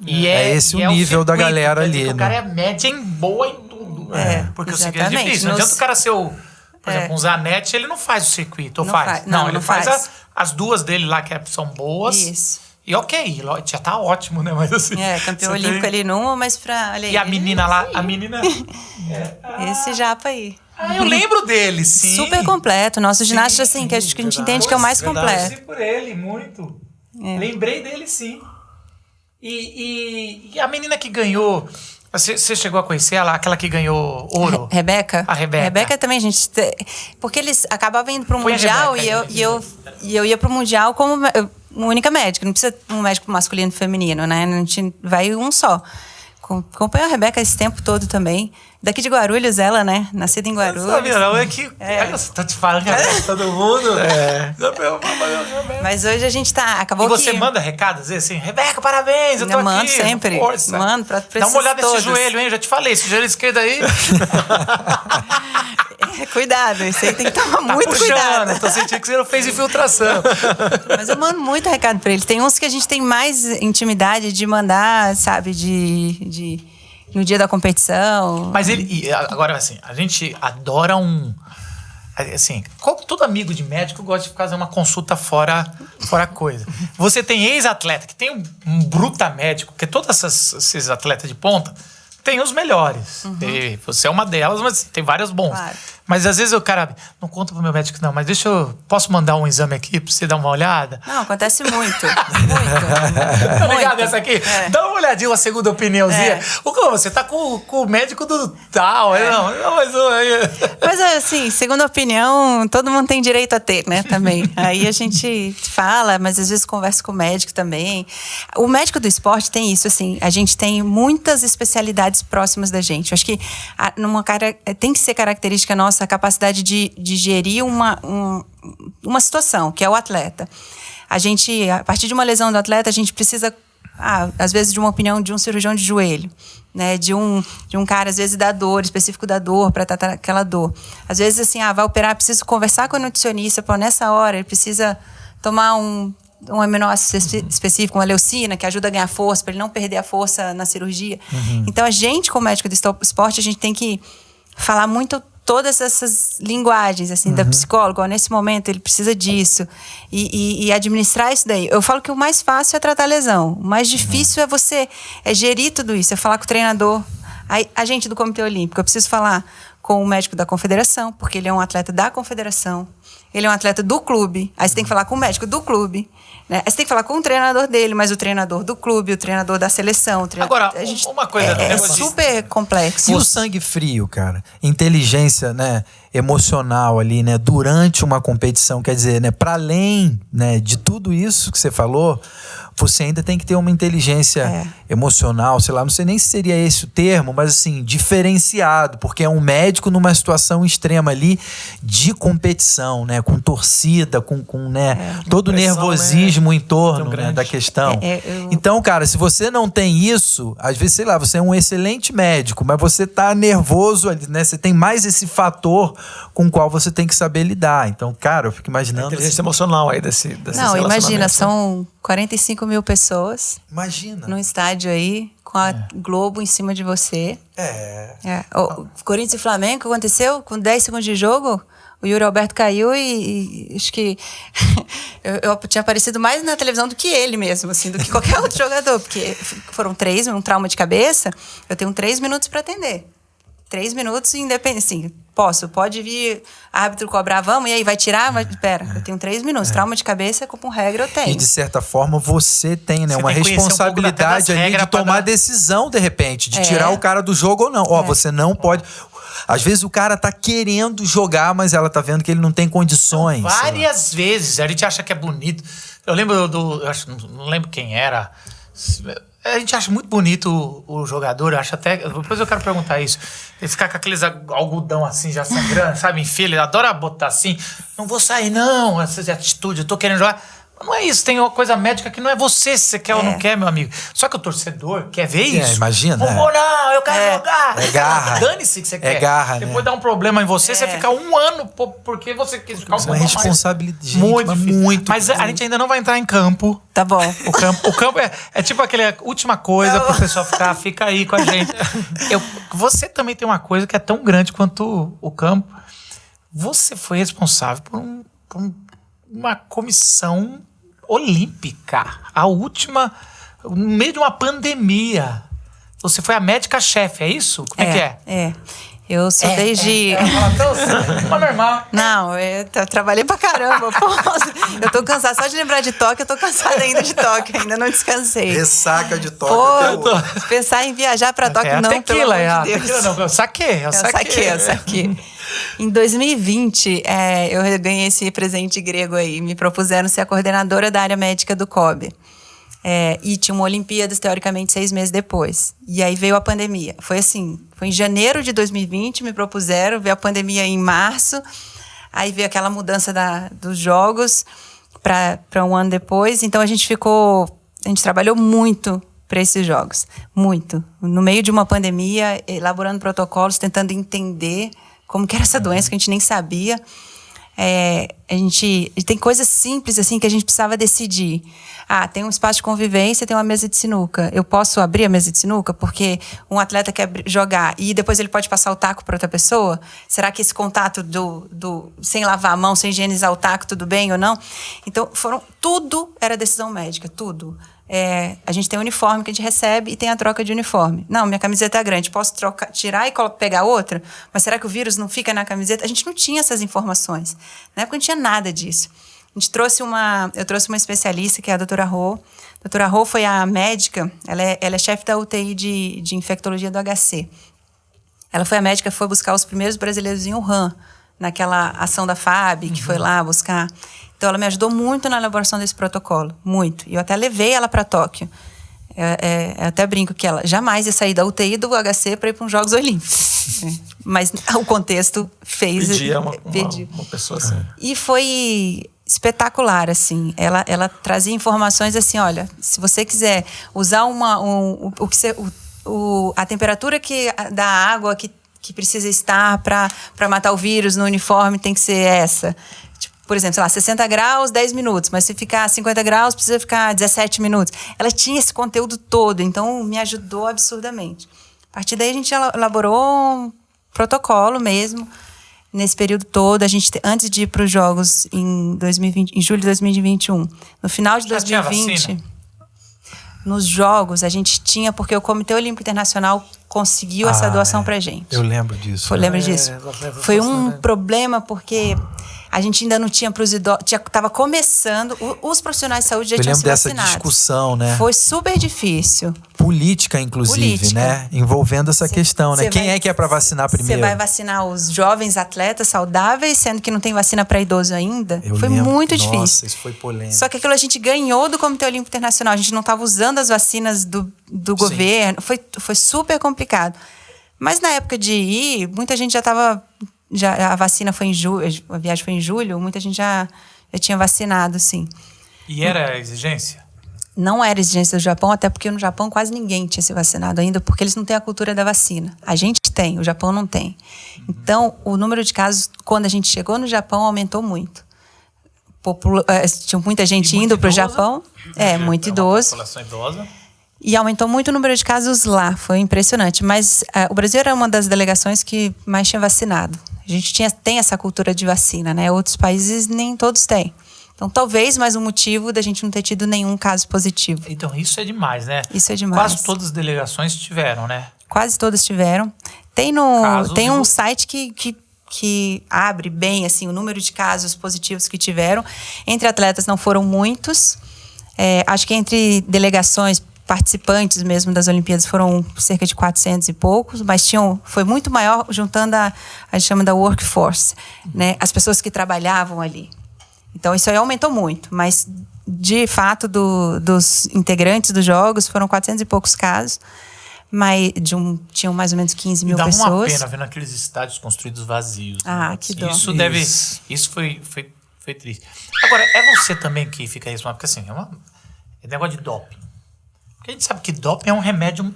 E esse o nível da galera ali, né? O cara é média boa em tudo. Porque o circuito é difícil. Não adianta o cara ser por exemplo, um Zanetti, ele não faz o circuito, ou faz? Não, ele faz as 2 dele lá que são boas. Isso. E ok, já tá ótimo, né? Mas assim. Campeão olímpico ali numa, mas pra. Olha aí, e a menina lá, a menina. Esse japa aí. Eu lembro dele, sim. Super completo. Nosso ginasta, assim, que a gente entende que é o mais completo. Eu por ele, muito. Lembrei dele, sim. E a menina que ganhou. Você chegou a conhecer ela, aquela que ganhou ouro? Rebeca? A Rebeca. Rebeca também, gente. Porque eles acabavam indo pro Mundial e eu ia pro Mundial como uma única médica. Não precisa um médico masculino e feminino, né? A gente vai um só. Acompanhou a Rebeca esse tempo todo também. Daqui de Guarulhos, ela, né? Nascida em Guarulhos. Não sabia, não. É que. Tô te falando que todo mundo. Mas hoje a gente tá. Acabou que. E você manda recado, às vezes assim, Rebeca, parabéns, eu tô aqui. Mando sempre. Força. Mando pra Dá uma olhada nesse joelho, hein? Eu já te falei, esse joelho esquerdo aí. Cuidado, esse aí tem que tomar muito cuidado. Tô sentindo que você não fez infiltração. Mas eu mando muito recado pra eles. Tem uns que a gente tem mais intimidade de mandar, sabe, no dia da competição. Mas agora, assim, a gente adora assim, todo amigo de médico gosta de fazer uma consulta fora coisa. Você tem ex-atleta, que tem um bruta médico, que todos esses atletas de ponta tem os melhores. Você é uma delas, mas tem vários bons. Claro. Mas às vezes o cara não conta pro meu médico, não, mas posso mandar um exame aqui pra você dar uma olhada? Não, acontece muito. Muito. Tá ligado essa aqui? Dá uma olhadinha, uma segunda opiniãozinha. Você tá com o médico do tal. Mas assim, segunda opinião, todo mundo tem direito a ter, né, também. Aí a gente fala, mas às vezes conversa com o médico também. O médico do esporte tem isso, assim, a gente tem muitas especialidades próximas da gente. Eu acho que tem que ser característica nossa a capacidade de gerir uma situação, que é o atleta. A partir de uma lesão do atleta, a gente precisa, às vezes, de uma opinião de um cirurgião de joelho, né? De um cara, às vezes, específico da dor, para tratar aquela dor. Às vezes, assim, vai operar, preciso conversar com o nutricionista, nessa hora ele precisa tomar um aminoácido específico, uma leucina, que ajuda a ganhar força, para ele não perder a força na cirurgia. Então, a gente, como médico do esporte, a gente tem que falar muito todas essas linguagens, assim, da psicóloga. Nesse momento, ele precisa disso. E administrar isso daí. Eu falo que o mais fácil é tratar a lesão. O mais difícil é gerir tudo isso. É falar com o treinador. A gente do Comitê Olímpico, eu preciso falar com o médico da confederação, porque ele é um atleta da confederação. Ele é um atleta do clube. Aí você tem que falar com o médico do clube. Né? Aí você tem que falar com o treinador dele, mas o treinador do clube, o treinador da seleção. Agora, uma coisa... É super complexo. E o sangue frio, cara? Inteligência, né, emocional ali, né? Durante uma competição, quer dizer, né? Para além, né, de tudo isso que você falou, você ainda tem que ter uma inteligência emocional, sei lá, não sei nem se seria esse o termo, mas assim, diferenciado, porque é um médico médico numa situação extrema ali de competição, né? Com torcida, com né? Todo o nervosismo em torno, né? Da questão. Então, cara, se você não tem isso, às vezes, sei lá, você é um excelente médico, mas você tá nervoso ali, né? Você tem mais esse fator com o qual você tem que saber lidar. Então, cara, eu fico imaginando... A inteligência emocional aí desse Não, imagina, são 45 mil pessoas. Imagina. Num estádio aí, com a Globo em cima de você. O Corinthians e Flamengo, aconteceu com 10 segundos de jogo, o Yuri Alberto caiu e acho que eu tinha aparecido mais na televisão do que ele mesmo, assim, do que qualquer outro jogador, porque foram 3, um trauma de cabeça, eu tenho 3 minutos para atender. 3 minutos independente, assim, pode vir árbitro cobrar, vamos, e aí, vai tirar? Pera, eu tenho 3 minutos, trauma de cabeça, com regra eu tenho. E de certa forma você tem, né, uma responsabilidade ali de tomar decisão, de repente, de tirar o cara do jogo ou não. Você não pode... Às vezes o cara tá querendo jogar, mas ela tá vendo que ele não tem condições. Várias vezes, a gente acha que é bonito. Eu lembro não lembro quem era... A gente acha muito bonito o jogador, acho até... Depois eu quero perguntar isso. Ele ficar com aqueles algodão assim, já sangrando, sabe? Enfim, ele adora botar assim. Não vou sair, não. Essa atitude, eu tô querendo jogar. Não é isso, tem uma coisa médica que não é você se você quer ou não quer, meu amigo. Só que o torcedor quer ver isso. Imagina. Não vou não, eu quero jogar. É garra. Dane-se que você quer. É garra, depois dá um problema em você, você fica 1 ano porque você quis ficar uma responsabilidade muito difícil. Muito. Mas a gente ainda não vai entrar em campo. Tá bom. O campo é tipo aquela última coisa pro pessoal fica aí com a gente. Você também tem uma coisa que é tão grande quanto o campo. Você foi responsável por uma comissão olímpica, a última, no meio de uma pandemia. Você foi a médica-chefe, é isso? Como é que é? Eu sou desde... Mas normal. Não, eu trabalhei pra caramba. Eu tô cansada. Só de lembrar de Tóquio, eu tô cansada ainda de Tóquio. Ainda não descansei. Ressaca de Tóquio. Pensar em viajar pra Tóquio, não, tequila, pelo amor de Deus. Tequila não, eu saquei. Em 2020, eu ganhei esse presente grego aí. Me propuseram ser a coordenadora da área médica do COB. E tinha uma Olimpíadas, teoricamente, 6 meses depois. E aí veio a pandemia. Foi assim, foi em janeiro de 2020, me propuseram, veio a pandemia em março, aí veio aquela mudança dos jogos para 1 ano depois. Então a gente trabalhou muito para esses jogos, muito. No meio de uma pandemia, elaborando protocolos, tentando entender como que era essa doença, que a gente nem sabia. A gente tem coisas simples assim que a gente precisava decidir. Tem um espaço de convivência, tem uma mesa de sinuca. Eu posso abrir a mesa de sinuca porque um atleta quer jogar e depois ele pode passar o taco para outra pessoa? Será que esse contato sem lavar a mão, sem higienizar o taco, tudo bem ou não? Então, tudo era decisão médica, tudo. A gente tem um uniforme que a gente recebe e tem a troca de uniforme. Não, minha camiseta é grande, posso tirar e pegar outra? Mas será que o vírus não fica na camiseta? A gente não tinha essas informações. Na época não tinha nada disso. Eu trouxe uma especialista, que é a doutora Rô. A doutora Rô foi a médica, ela é chefe da UTI de infectologia do HC. Ela foi a médica que foi buscar os primeiros brasileiros em Wuhan, naquela ação da FAB, que foi lá buscar. Então, ela me ajudou muito na elaboração desse protocolo, muito. E eu até levei ela para Tóquio. Eu até brinco que ela jamais ia sair da UTI do HC para ir para uns Jogos Olímpicos. Mas o contexto fez... Pedia uma pessoa assim. E foi espetacular, assim. Ela trazia informações assim, olha, se você quiser usar a temperatura da água que precisa estar para matar o vírus no uniforme tem que ser essa. Por exemplo, sei lá, 60 graus, 10 minutos. Mas se ficar 50 graus, precisa ficar 17 minutos. Ela tinha esse conteúdo todo, então me ajudou absurdamente. A partir daí, a gente elaborou um protocolo mesmo. Nesse período todo, antes de ir para os Jogos em julho de 2021. No final de 2020, nos Jogos, a gente tinha, porque o Comitê Olímpico Internacional conseguiu essa doação pra gente. Eu lembro disso. Lembra disso? Foi um problema, porque a gente ainda não tinha para os idosos, estava começando, os profissionais de saúde já tinham sido vacinados. Eu lembro dessa discussão, né? Foi super difícil. Política, inclusive, né? Envolvendo essa questão, né? Quem é que é para vacinar primeiro? Você vai vacinar os jovens atletas saudáveis, sendo que não tem vacina para idoso ainda? Foi muito difícil. Nossa, isso foi polêmico. Só que aquilo a gente ganhou do Comitê Olímpico Internacional. A gente não estava usando as vacinas do governo. Foi super complicado. Mas na época de ir, muita gente já estava... A vacina foi em julho, a viagem foi em julho, muita gente já tinha vacinado, sim. E era exigência? Não era exigência do Japão, até porque no Japão quase ninguém tinha se vacinado ainda, porque eles não têm a cultura da vacina. A gente tem, o Japão não tem. Então, o número de casos, quando a gente chegou no Japão, aumentou muito. Tinha muita gente indo para o Japão. Muito idoso. População idosa. E aumentou muito o número de casos lá, foi impressionante. Mas o Brasil era uma das delegações que mais tinha vacinado. A gente tem essa cultura de vacina, né? Outros países nem todos têm. Então, talvez mais um motivo da gente não ter tido nenhum caso positivo. Então, isso é demais, né? Isso é demais. Quase todas as delegações tiveram, né? Quase todas tiveram. Tem um site que abre bem assim, o número de casos positivos que tiveram. Entre atletas não foram muitos. Acho que entre delegações, participantes mesmo das Olimpíadas, foram cerca de 400 e poucos, mas foi muito maior juntando a gente chama da workforce, né? As pessoas que trabalhavam ali. Então, isso aí aumentou muito, mas, de fato, dos integrantes dos Jogos, foram 400 e poucos casos, mas tinham mais ou menos 15 mil pessoas. Dá uma pena vendo aqueles estádios construídos vazios. Ah, que dó. Isso foi triste. Agora, é você também que fica isso, porque assim, é negócio de doping. Porque a gente sabe que doping é um remédio,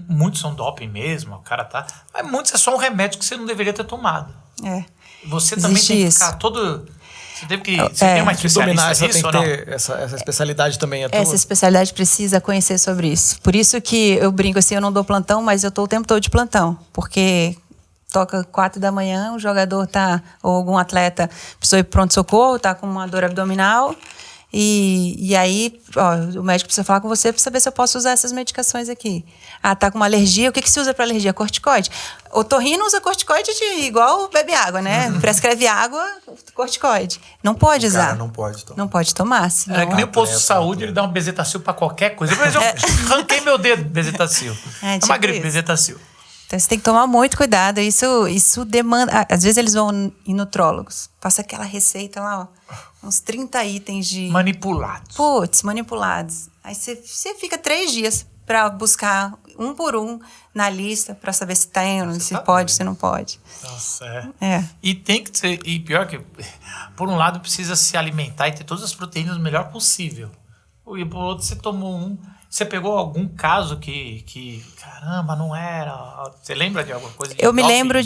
muitos são doping mesmo, o cara tá... Mas muitos é só um remédio que você não deveria ter tomado. Você também tem que ficar todo... Você tem uma especialista nisso ou não? Tem que ter essa especialidade também. Essa especialidade precisa conhecer sobre isso. Por isso que eu brinco assim, eu não dou plantão, mas eu estou o tempo todo de plantão. Porque toca 4 da manhã, o jogador ou algum atleta precisou ir para pronto-socorro, está com uma dor abdominal. E aí, o médico precisa falar com você para saber se eu posso usar essas medicações aqui. Tá com uma alergia, o que se usa para alergia? Corticoide. Otorrino usa corticoide igual bebe água, né? Prescreve água, corticoide. Não pode usar. Cara, não pode tomar. Não pode tomar. Senão... É que nem o posto de saúde, ele dá um bezetacil para qualquer coisa. Mas eu arranquei meu dedo, bezetacil. É uma gripe, bezetacil. Então, você tem que tomar muito cuidado. Isso demanda... Às vezes, eles vão em nutrólogos. Passa aquela receita lá, uns 30 itens de... Manipulados. Manipulados. Aí você fica 3 dias para buscar um por um na lista para saber se tem, se pode, se não pode. Nossa, E tem que ser... E pior que... Por um lado, precisa se alimentar e ter todas as proteínas o melhor possível. E por outro, você tomou um... Você pegou algum caso que caramba, não era... Você lembra de alguma coisa? Eu me lembro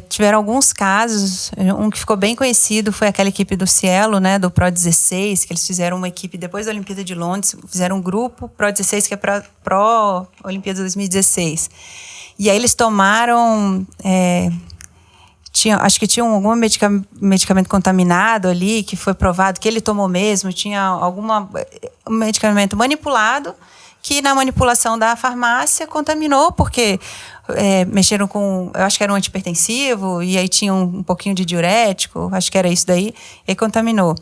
tiveram alguns casos. Um que ficou bem conhecido foi aquela equipe do Cielo, né, do Pro 16, que eles fizeram uma equipe depois da Olimpíada de Londres, fizeram um grupo Pro 16 que é Pro Olimpíada 2016. E aí eles tomaram... acho que tinha algum medicamento contaminado ali, que foi provado que ele tomou mesmo, tinha um medicamento manipulado, que na manipulação da farmácia contaminou, porque mexeram com, eu acho que era um antihipertensivo, e aí tinha um pouquinho de diurético, acho que era isso daí, e aí contaminou.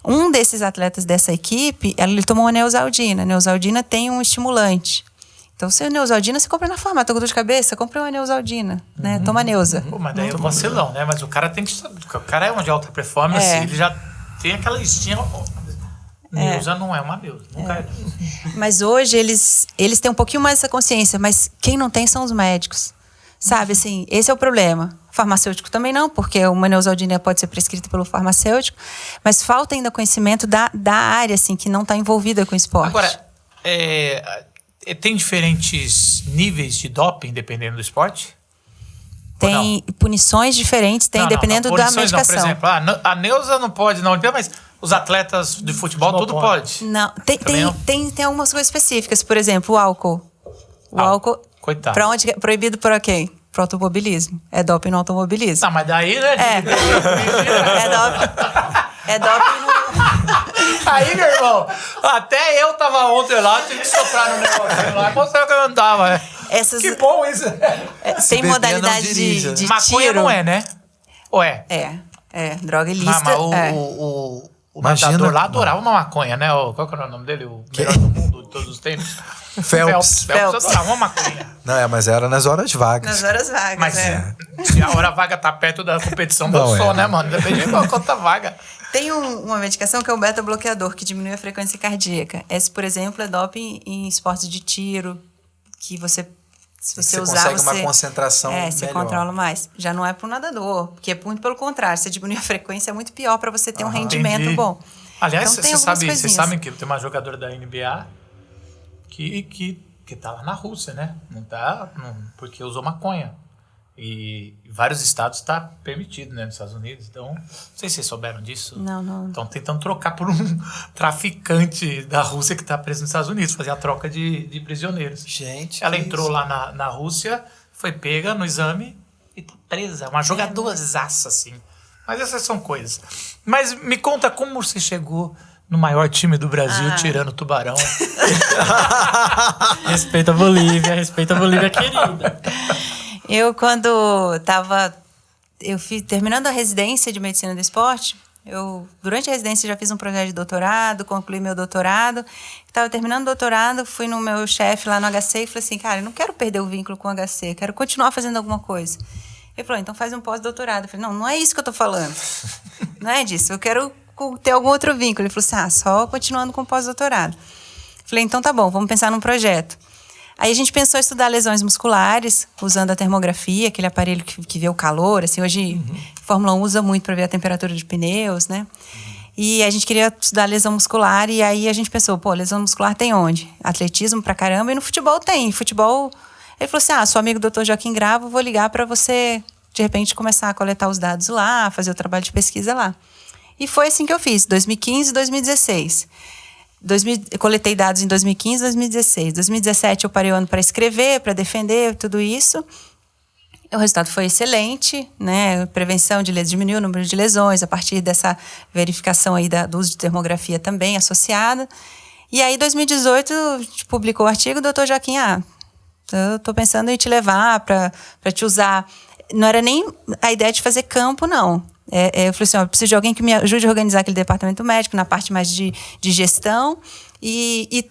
Um desses atletas dessa equipe, ele tomou a Neosaldina. A Neosaldina tem um estimulante. Então, se é Neosaldina, você compra na farmácia. Tô com dor de cabeça, compra uma Neosaldina, né? Toma Neusa. Mas daí é um vacilão, né? Mas o cara tem que... O cara é um de alta performance, ele já tem aquela listinha... Neusa não é uma Neusa, nunca é. Mas hoje eles têm um pouquinho mais essa consciência, mas quem não tem são os médicos. Sabe, assim, esse é o problema. Farmacêutico também não, porque uma Neosaldina pode ser prescrita pelo farmacêutico, mas falta ainda conhecimento da área, assim, que não está envolvida com o esporte. Agora, tem diferentes níveis de doping dependendo do esporte? Tem punições diferentes, dependendo da medicação. Por exemplo, a Neusa não pode na Olimpíada, mas os atletas de futebol tudo pode. Não, tem algumas coisas específicas. Por exemplo, o álcool. O álcool, coitado. Para onde? Proibido para quem? Para o automobilismo. É doping no automobilismo. Não, mas daí, né? É doping no... Aí, meu irmão, até eu tava ontem lá, tive que soprar no negócio lá, mostrou que eu não tava, né? Que bom isso. Tem modalidade de maconha tiro. Não é, né? Ou é? É, droga ilícita. Mas o nadador lá adorava uma maconha, né? Qual que era o nome dele? O melhor do mundo de todos os tempos. Phelps adorava uma maconha. Não, mas era nas horas vagas. Nas horas vagas, mas se a hora vaga tá perto da competição do som, né, mano? Depende de quanta vaga. Tem uma medicação que é o beta-bloqueador, que diminui a frequência cardíaca. Esse, por exemplo, é doping em esportes de tiro, que você Se você consegue uma concentração você melhor. controla mais. Já não é pro nadador, porque é muito pelo contrário. Você diminuir a frequência é muito pior para você ter um rendimento bom. Aliás, então, vocês sabem que tem uma jogadora da NBA que tá lá na Rússia, né? Porque usou maconha. E vários estados está permitido, né, nos Estados Unidos. Então, não sei se vocês souberam disso. Não. Estão tentando trocar por um traficante da Rússia que está preso nos Estados Unidos, fazer a troca de prisioneiros. Gente, ela entrou lá na Rússia, foi pega no exame e tá presa. Uma jogadorazaça, assim. Mas essas são coisas. Mas me conta como você chegou no maior time do Brasil, tirando o Tubarão. Respeita a Bolívia querida. Eu, quando estava terminando a residência de Medicina do Esporte, durante a residência, já fiz um projeto de doutorado, concluí meu doutorado. Estava terminando o doutorado, fui no meu chefe lá no HC e falei assim, cara, eu não quero perder o vínculo com o HC, quero continuar fazendo alguma coisa. Ele falou, então faz um pós-doutorado. Eu falei, não é isso que eu estou falando. Não é disso, eu quero ter algum outro vínculo. Ele falou assim, só continuando com o pós-doutorado. Falei, então tá bom, vamos pensar num projeto. Aí a gente pensou em estudar lesões musculares, usando a termografia, aquele aparelho que vê o calor. Assim, hoje, a Fórmula 1 usa muito para ver a temperatura de pneus, né? E a gente queria estudar lesão muscular, e aí a gente pensou, lesão muscular tem onde? Atletismo pra caramba, e no futebol tem. Futebol, ele falou assim, sou amigo do Dr. Joaquim Gravo, vou ligar para você, de repente, começar a coletar os dados lá, fazer o trabalho de pesquisa lá. E foi assim que eu fiz, 2015 e 2016. Eu coletei dados em 2015 e 2016. 2017 eu parei o ano para escrever, para defender, tudo isso. O resultado foi excelente, né? Prevenção diminuiu o número de lesões a partir dessa verificação aí do uso de termografia também associada. E aí, em 2018, a gente publicou o artigo, doutor Joaquim, eu estou pensando em te levar para te usar. Não era nem a ideia de fazer campo, não. Eu falei assim, eu preciso de alguém que me ajude a organizar aquele departamento médico, na parte mais de gestão, e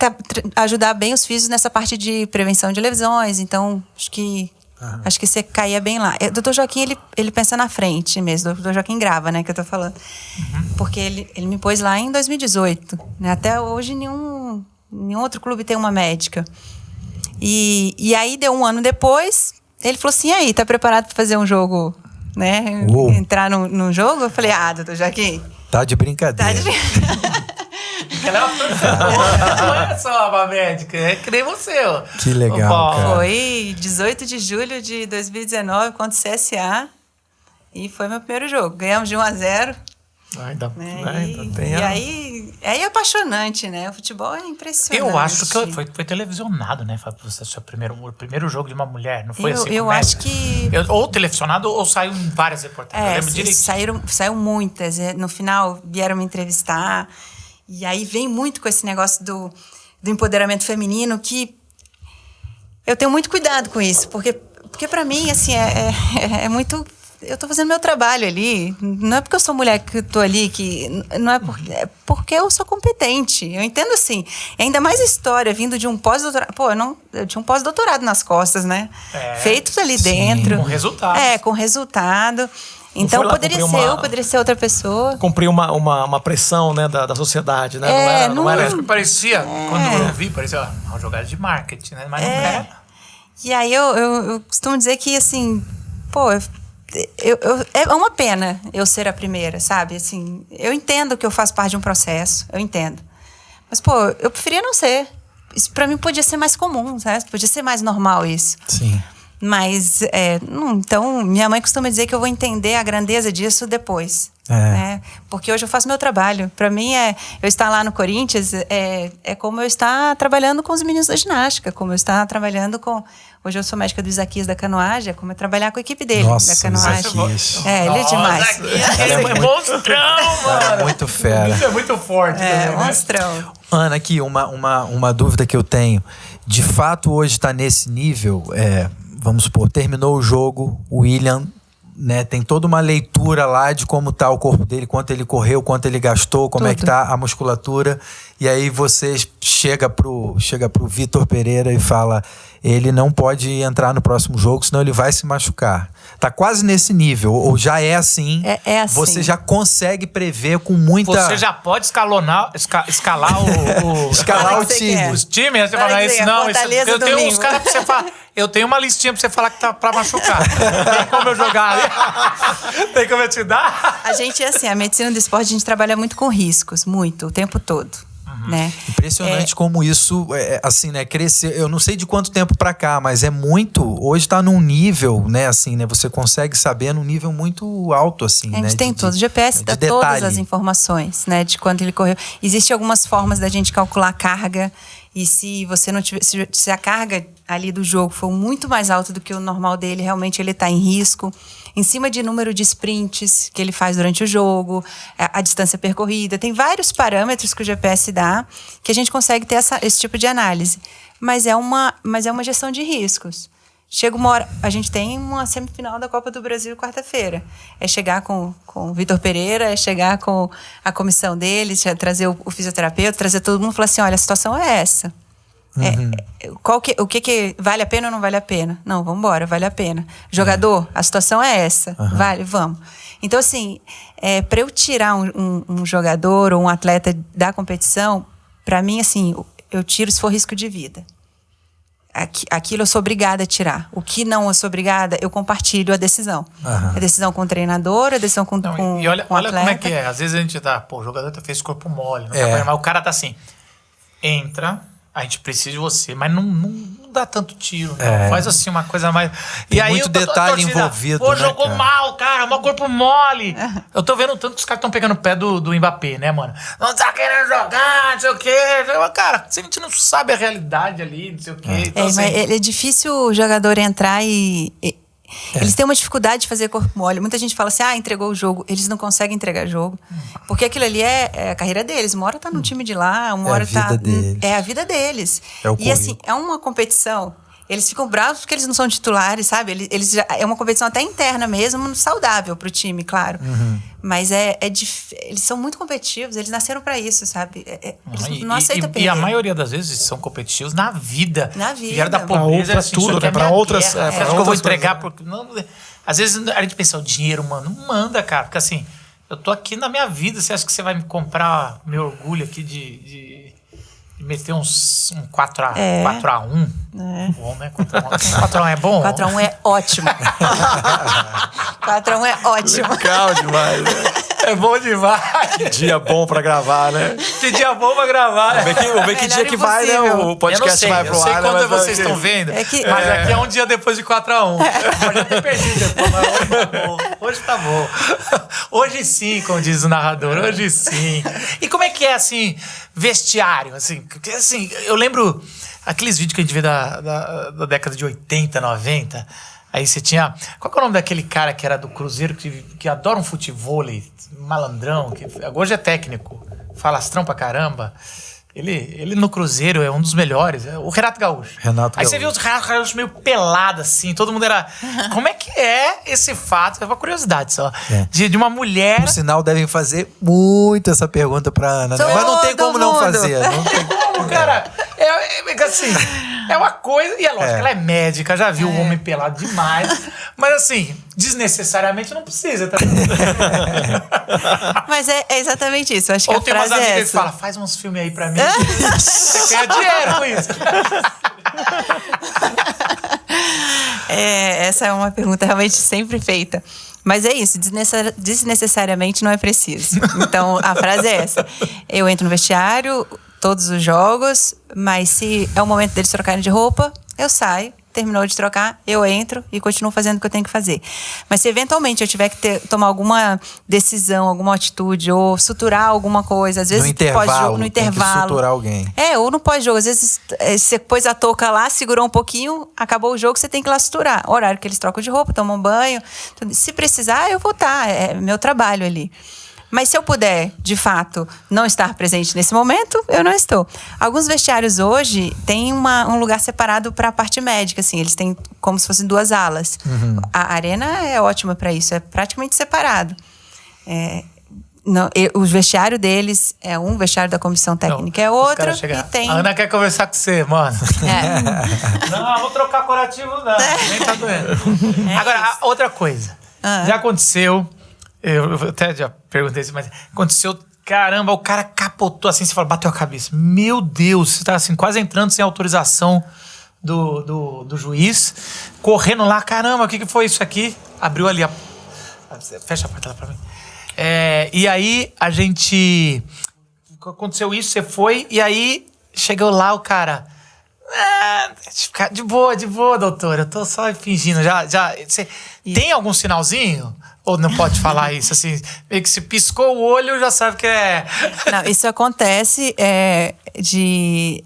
ajudar bem os físicos nessa parte de prevenção de lesões. Então, acho que você caía bem lá. O doutor Joaquim, ele pensa na frente mesmo. O doutor Joaquim Grava, né, que eu tô falando. Porque ele me pôs lá em 2018. Né? Até hoje, nenhum outro clube tem uma médica. E aí, deu um ano depois, ele falou assim, e aí, tá preparado para fazer um jogo... Né? Entrar num jogo, eu falei, doutor Joaquim. Tá de brincadeira. Ela é uma professora, não é só uma médica, é que nem você, ó. Que legal, cara. Foi 18 de julho de 2019 contra o CSA e foi meu primeiro jogo. Ganhamos de 1-0. Ainda tem. E aí é apaixonante, né? O futebol é impressionante. Eu acho que foi televisionado, né? Foi o primeiro jogo de uma mulher, não foi assim? Eu acho que... Ou televisionado ou saiu em várias reportagens. Saiu muitas. No final vieram me entrevistar. E aí vem muito com esse negócio do empoderamento feminino, que eu tenho muito cuidado com isso. Porque para mim, assim, é muito... Eu tô fazendo meu trabalho ali. Não é porque eu sou mulher que eu tô ali, não é porque eu sou competente. Eu entendo assim. E ainda mais a história vindo de um pós-doutorado. Eu tinha um pós-doutorado nas costas, né? Feitos ali dentro. Com resultado. Com resultado. Então poderia ser outra pessoa. Cumprir uma pressão, né, da sociedade, né? Não era isso que parecia. Quando eu vi, parecia uma jogada de marketing, né? Mas não era. E aí eu costumo dizer que, assim, é uma pena eu ser a primeira, sabe? Assim, eu entendo que eu faço parte de um processo, eu entendo. Mas, eu preferia não ser. Isso pra mim podia ser mais comum, sabe? Podia ser mais normal isso. Sim. Mas, então, minha mãe costuma dizer que eu vou entender a grandeza disso depois. Né? Porque hoje eu faço meu trabalho. Para mim, eu estar lá no Corinthians é como eu estar trabalhando com os meninos da ginástica, como eu estar trabalhando com... Hoje eu sou médica do Isaquias da canoagem, é como eu trabalhar com a equipe dele. Nossa, da canoagem. ele é demais. Ele é monstrão, mano. Muito fera. Isso é muito forte. Também, monstrão. Né? Ana, aqui uma dúvida que eu tenho. De fato, hoje está nesse nível... Vamos supor, terminou o jogo, o William, né, tem toda uma leitura lá de como tá o corpo dele, quanto ele correu, quanto ele gastou, como é que tá a musculatura. E aí você chega pro Vitor Pereira e fala, ele não pode entrar no próximo jogo, senão ele vai se machucar. Tá quase nesse nível, ou já é assim. É assim. Você já consegue prever com muita... Você já pode escalar escalar o time. Os times, você fala, esse não, eu tenho uns caras pra você falar. Eu tenho uma listinha pra você falar que tá pra machucar. Tem como eu jogar ali? Tem como eu te dar? A gente, assim, a medicina do esporte, a gente trabalha muito com riscos, muito, o tempo todo. Né? Impressionante como isso, assim, né, cresceu. Eu não sei de quanto tempo pra cá, mas é muito. Hoje tá num nível, né, assim, né, você consegue saber num nível muito alto, assim, A gente tem tudo. O GPS dá todas as informações, né, de quanto ele correu. Existem algumas formas da gente calcular a carga. E se você não tiver, se a carga ali do jogo for muito mais alta do que o normal dele, realmente ele está em risco. Em cima de número de sprints que ele faz durante o jogo, a distância percorrida. Tem vários parâmetros que o GPS dá que a gente consegue ter esse tipo de análise. Mas é uma gestão de riscos. Chega uma hora, a gente tem uma semifinal da Copa do Brasil quarta-feira. É chegar com o Vitor Pereira, é chegar com a comissão deles, trazer o fisioterapeuta, trazer todo mundo e falar assim, olha, a situação é essa. O que vale a pena ou não vale a pena? Não, vamos embora, vale a pena. Jogador, a situação é essa, vale, vamos. Então, assim, para eu tirar um jogador ou um atleta da competição, para mim, assim, eu tiro se for risco de vida. Aquilo eu sou obrigada a tirar. O que não eu sou obrigada, eu compartilho a decisão. A decisão com o treinador, a decisão com e olha com o atleta. Como é que é. Às vezes a gente o jogador fez corpo mole. Mas o cara tá assim, entra, a gente precisa de você, mas não dá tanto tiro. Não. Faz assim uma coisa mais... Tem e aí muito detalhe envolvido, pô, né, jogou cara? mal, cara, mau corpo mole. Eu tô vendo tanto que os caras estão pegando o pé do Mbappé, né, mano? Não tá querendo jogar, não sei o quê. Cara, a gente não sabe a realidade ali, não sei o quê. Então, assim, mas é difícil o jogador entrar e eles têm uma dificuldade de fazer corpo mole. Muita gente fala assim, entregou o jogo. Eles não conseguem entregar jogo. Porque aquilo ali é a carreira deles. Uma hora tá no time de lá, uma hora tá... É a vida deles. E assim, é uma competição. Eles ficam bravos porque eles não são titulares, sabe? É uma competição até interna mesmo, saudável pro time, claro. Mas eles são muito competitivos, eles nasceram pra isso, sabe? Eles não aceitam perder. E a maioria das vezes são competitivos na vida. Na vida. Vieram da pobreza, pra tudo, né? Pra outras... Acho que eu vou entregar... Porque, às vezes a gente pensa, o dinheiro, mano, não manda, cara. Porque assim, eu tô aqui na minha vida, você acha que você vai me comprar meu orgulho aqui de meter um 4x1? Bom, né? 4x1 é bom? 4x1 é ótimo. 4x1 é ótimo. Legal demais, né? É bom demais. Que dia bom pra gravar, né? Que dia bom pra gravar. Vamos ver que dia que vai, né? O podcast vai pro ar. Eu sei quando vocês estão vendo. Mas aqui é um dia depois de 4x1. Pode ter perdido depois, mas hoje tá bom. Hoje tá bom. Hoje sim, como diz o narrador. Hoje sim. E como é que é, assim, vestiário? Assim, porque, assim, eu lembro aqueles vídeos que a gente vê da década de 80, 90. Aí você tinha... Qual que é o nome daquele cara que era do Cruzeiro, que adora um futevôlei, malandrão, que hoje é técnico, falastrão pra caramba. Ele no Cruzeiro é um dos melhores, é o Renato Gaúcho. Aí você viu o Renato Gaúcho meio pelado assim, todo mundo era... Como é que é esse fato? É uma curiosidade só. De uma mulher... Por sinal, devem fazer muito essa pergunta pra Ana, né? Mas não tem como não fazer. Não tem como, cara. Assim, é uma coisa... E é lógico, ela é médica, já viu o homem pelado demais. Mas assim, desnecessariamente não precisa também. Mas é exatamente isso. Eu acho que ou tem umas amigas que falam, faz uns filmes aí pra mim. Você ganha dinheiro com isso. Essa é uma pergunta realmente sempre feita. Mas é isso, desnecessariamente não é preciso. Então, a frase é essa. Eu entro no vestiário, todos os jogos, mas se é o momento deles trocarem de roupa, eu saio. Terminou de trocar, eu entro e continuo fazendo o que eu tenho que fazer. Mas se eventualmente eu tiver que tomar alguma decisão, alguma atitude, ou suturar alguma coisa, às vezes no intervalo, no intervalo. Tem que suturar alguém. Ou no pós-jogo. Às vezes você pôs a touca lá, segurou um pouquinho, acabou o jogo, você tem que ir lá suturar. Horário que eles trocam de roupa, tomam banho. Se precisar, eu vou estar. É meu trabalho ali. Mas se eu puder, de fato, não estar presente nesse momento, eu não estou. Alguns vestiários hoje têm um lugar separado para a parte médica, assim. Eles têm como se fossem 2 alas. A arena é ótima para isso, é praticamente separado. Não, o vestiário deles é um, o vestiário da comissão técnica é outro. E tem... A Ana quer conversar com você, mano. Não, vou trocar curativo, não. Nem tá doendo. Agora, outra coisa. Já aconteceu, eu até já perguntei isso, mas aconteceu, caramba, o cara capotou assim, você fala, bateu a cabeça. Meu Deus, você tá assim, quase entrando sem autorização do juiz, correndo lá, caramba, o que foi isso aqui? Abriu ali a... Fecha a porta lá pra mim. E aí, a gente... Aconteceu isso, você foi, e aí chegou lá o cara... de boa, doutor. Eu tô só fingindo. Tem algum sinalzinho? Ou não pode falar isso? Assim, meio que se piscou o olho, já sabe que é... Não, isso acontece de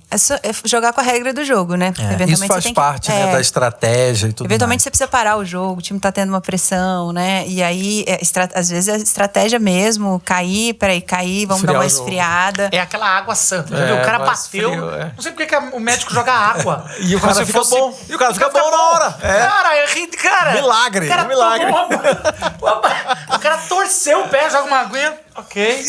jogar com a regra do jogo, né? Isso faz parte da estratégia e tudo eventualmente mais. Você precisa parar o jogo, o time tá tendo uma pressão, né? E aí, às vezes, a estratégia mesmo, cair, vamos dar uma esfriada. É aquela água santa, já viu? O cara bateu. Frio, Não sei por que o médico joga água. E o cara fica bom. E o cara fica bom na hora. Cara, milagre. Milagre. O cara torceu o pé, joga uma aguinha. Ok.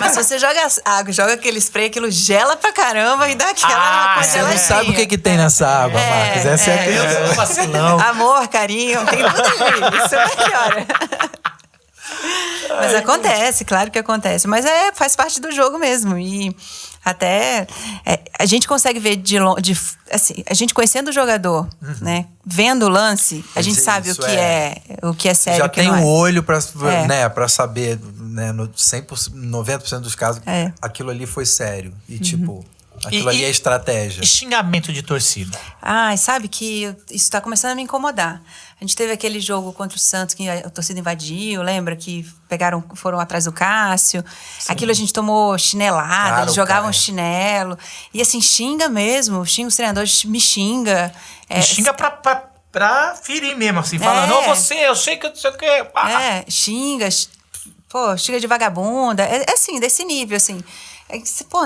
Mas se você joga água, joga aquele spray, aquilo gela pra caramba e dá aquela Você não sabe o que tem nessa água, Marcos. Essa é a questão. Vacilão. Amor, carinho, tem tudo ali. Isso é melhor. Mas acontece, claro que acontece. Mas faz parte do jogo mesmo. E até a gente consegue ver assim, a gente conhecendo o jogador, né? Vendo o lance, a gente sabe o que é sério. Já o que tem não um olho pra saber, né, no 100%, 90% dos casos, aquilo ali foi sério. E tipo, aquilo ali é estratégia. E xingamento de torcida. Sabe que isso tá começando a me incomodar. A gente teve aquele jogo contra o Santos que a torcida invadiu, lembra? Que foram atrás do Cássio. Sim. Aquilo a gente tomou chinelada, eles jogavam chinelo. E assim, xinga mesmo, xinga os treinadores, me xinga. E xinga pra ferir mesmo, assim. Falando, eu sei que eu não sei o que. Xinga de vagabunda. Assim, desse nível, assim.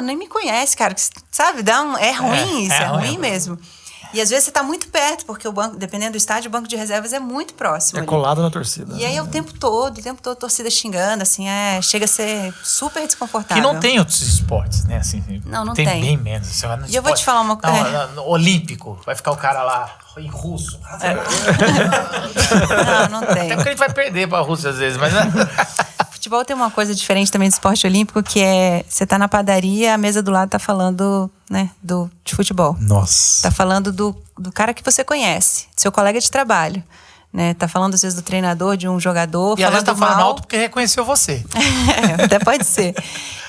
Nem me conhece, cara. Sabe, é ruim isso, é ruim mesmo. E às vezes você tá muito perto, porque o banco, dependendo do estádio, o banco de reservas é muito próximo. Colado na torcida. E aí o tempo todo a torcida xingando, assim, chega a ser super desconfortável. Que não tem outros esportes, né? Assim, não tem. Tem bem menos. Você vai no eu vou te falar uma coisa. No Olímpico, vai ficar o cara lá em russo. Não tem. Até porque a gente vai perder pra Rússia às vezes, mas... Futebol tem uma coisa diferente também do esporte olímpico, que você tá na padaria, a mesa do lado tá falando, né, de futebol. Nossa. Tá falando do cara que você conhece, do seu colega de trabalho. Né? Tá falando, às vezes, do treinador, de um jogador. E às vezes tá falando alto porque reconheceu você. Até pode ser.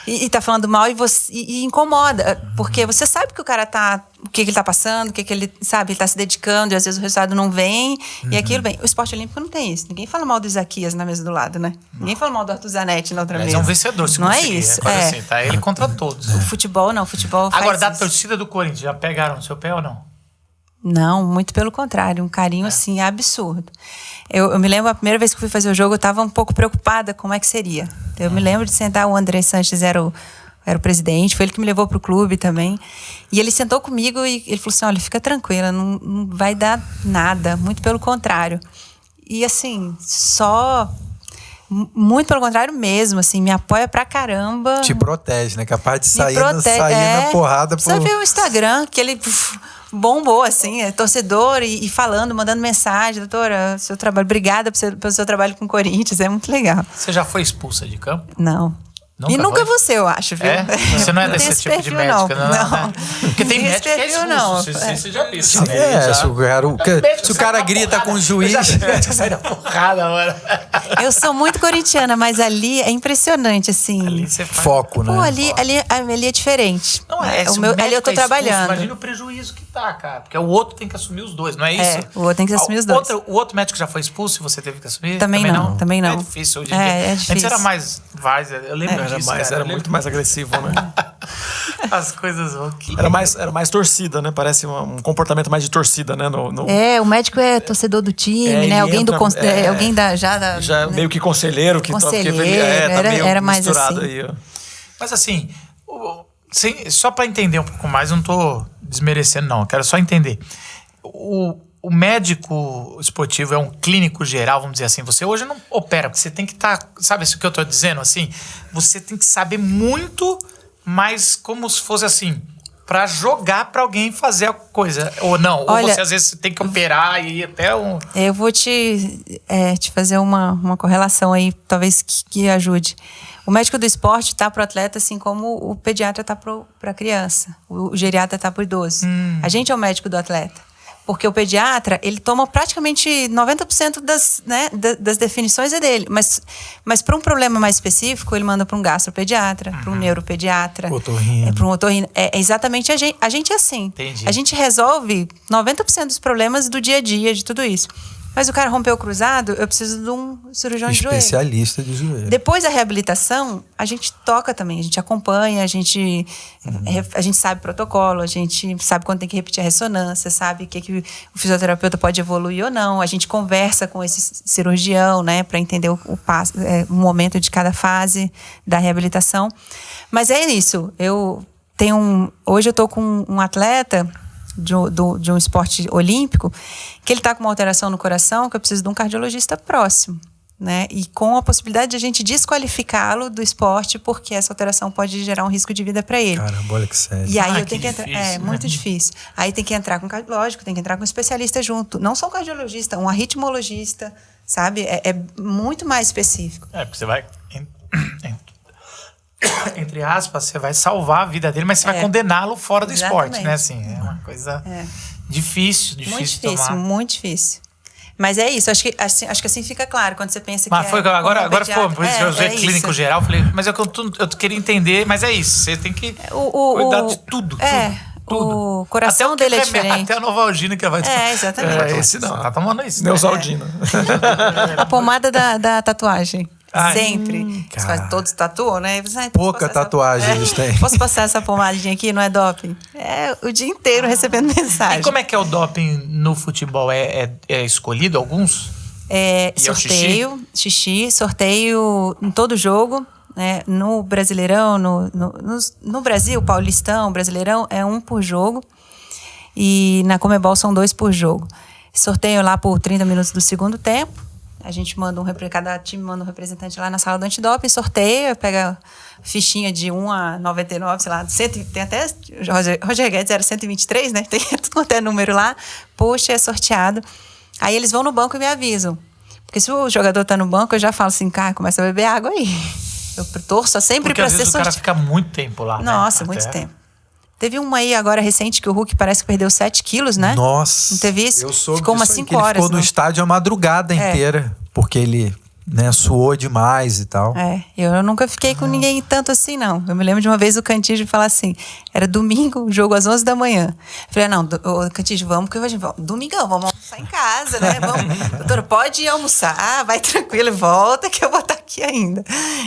E tá falando mal e incomoda. Porque você sabe que o cara tá... O que ele tá passando, o que ele... Sabe, ele tá se dedicando e às vezes o resultado não vem. E aquilo vem. O esporte olímpico não tem isso. Ninguém fala mal do Isaquias na mesa do lado, né? Ninguém fala mal do Arthur Zanetti na outra mesa. É um vencedor, se não conseguir. É isso. Assim, tá ele contra todos. O futebol não. O futebol faz Agora, da isso. torcida do Corinthians, já pegaram no seu pé ou não? Não, muito pelo contrário. Um carinho, assim, absurdo. Eu me lembro, a primeira vez que fui fazer o jogo, eu estava um pouco preocupada como é que seria. Eu me lembro de sentar, o André Sanches era o presidente, foi ele que me levou para o clube também. E ele sentou comigo e ele falou assim, olha, fica tranquila, não vai dar nada, muito pelo contrário. E assim, muito pelo contrário mesmo, assim, me apoia pra caramba. Te protege, né? Capaz de sair na porrada. Você viu o Instagram, que ele bombou, assim, torcedor e falando, mandando mensagem, doutora, seu trabalho, obrigada pelo seu trabalho com o Corinthians, é muito legal. Você já foi expulsa de campo? Não. Nunca você, eu acho, viu? Você não é desse tipo perfil, de médica, não. Porque tem médico que é expulso, não. Você já viu. Se o cara grita com o juiz... Sai da porrada, mano. Eu sou muito corintiana, mas ali é impressionante, assim. Ali você faz... Foco, né? Pô, ali é diferente. Não ali eu tô trabalhando. Imagina o prejuízo que tá, cara. Porque o outro tem que assumir os dois, não é isso? O outro tem que assumir os dois. O outro médico já foi expulso e você teve que assumir? Também não. É difícil hoje em dia. É difícil. Antes era mais várzea, eu lembro disso. Era muito mais agressivo, né? As coisas ok. Era mais torcida, né? Parece um comportamento mais de torcida, né? O médico é torcedor do time, né? Alguém alguém já né? Meio que conselheiro. Era mais misturado assim. Aí, ó. Mas assim, só pra entender um pouco mais, eu não tô desmerecendo, não. Eu quero só entender. O o médico esportivo é um clínico geral, vamos dizer assim. Você hoje não opera, porque você tem que estar... sabe isso que eu tô dizendo? Assim, você tem que saber muito, mas como se fosse assim... pra jogar pra alguém fazer a coisa. Ou não. Olha, ou você às vezes tem que operar e ir até um... Eu vou te fazer uma correlação aí, talvez que ajude. O médico do esporte tá pro atleta, assim como o pediatra tá pra criança. O geriatra tá pro idoso. A gente é o médico do atleta. Porque o pediatra, ele toma praticamente 90% das definições é dele. Mas para um problema mais específico, ele manda para um gastropediatra, para um neuropediatra. Para um otorrino. É exatamente a gente é assim. Entendi. A gente resolve 90% dos problemas do dia a dia, de tudo isso. Mas o cara rompeu o cruzado, eu preciso de um cirurgião de joelho. Especialista de joelho. Depois da reabilitação, a gente toca também, a gente acompanha, a gente sabe protocolo, a gente sabe quando tem que repetir a ressonância, sabe o que o fisioterapeuta pode evoluir ou não. A gente conversa com esse cirurgião, né, para entender o momento de cada fase da reabilitação. Mas é isso. Hoje eu tô com um atleta de um esporte olímpico, que ele está com uma alteração no coração, que eu preciso de um cardiologista próximo, né? E com a possibilidade de a gente desqualificá-lo do esporte, porque essa alteração pode gerar um risco de vida para ele. Caramba, olha que sério. E aí eu tenho que difícil, entrar. É muito difícil. Aí tem que entrar com cardiológico, tem que entrar com um especialista junto. Não só um cardiologista, um arritmologista, sabe? É muito mais específico. Porque você vai... entre aspas, você vai salvar a vida dele, mas você vai condená-lo fora do esporte, né? Assim, é uma coisa difícil muito difícil, tomar. Muito difícil. Mas é isso, acho que assim fica claro quando você pensa mas que foi, agora ficou, por isso que eu usei clínico geral, falei, mas eu queria entender, mas é isso, você tem que cuidar de tudo. O coração dele é diferente. Até a Novalgina que vai... exatamente. Esse não. Tá tomando isso. Neosaldina. A pomada da tatuagem. Ai, Sempre. Todos tatuam, né? Pouca tatuagem eles têm. Posso passar essa pomadinha aqui? Não é doping? O dia inteiro recebendo mensagem. E como é que é o doping no futebol? É escolhido alguns? Sorteio, sorteio em todo jogo. Né? No Brasileirão, no Brasil, Paulistão, Brasileirão, é 1 por jogo. E na Comebol são 2 por jogo. Sorteio lá por 30 minutos do segundo tempo. A gente manda cada time manda um representante lá na sala do antidoping, sorteia, pega fichinha de 1 a 99, sei lá, tem até Roger Guedes era 123, né? Tem tudo quanto é número lá, puxa, é sorteado. Aí eles vão no banco e me avisam. Porque se o jogador tá no banco, eu já falo assim, cara, começa a beber água aí. Eu torço sempre para ser sorteado. Porque às vezes o cara fica muito tempo lá, Nossa, né? muito tempo. Teve uma aí agora recente que o Hulk parece que perdeu 7 quilos, né? Nossa. Não teve isso? Eu soube Ficou umas 5 horas. Ele ficou no estádio a madrugada inteira, porque ele, né, suou demais e tal. Eu nunca fiquei com ninguém tanto assim, não. Eu me lembro de uma vez o Cantígio falar assim, era domingo, jogo às 11 da manhã. Eu falei, não, Cantígio, vamos, porque hoje domingão, vamos almoçar em casa, né? Vamos, doutora, pode ir almoçar, vai tranquilo, volta que eu vou estar aqui ainda.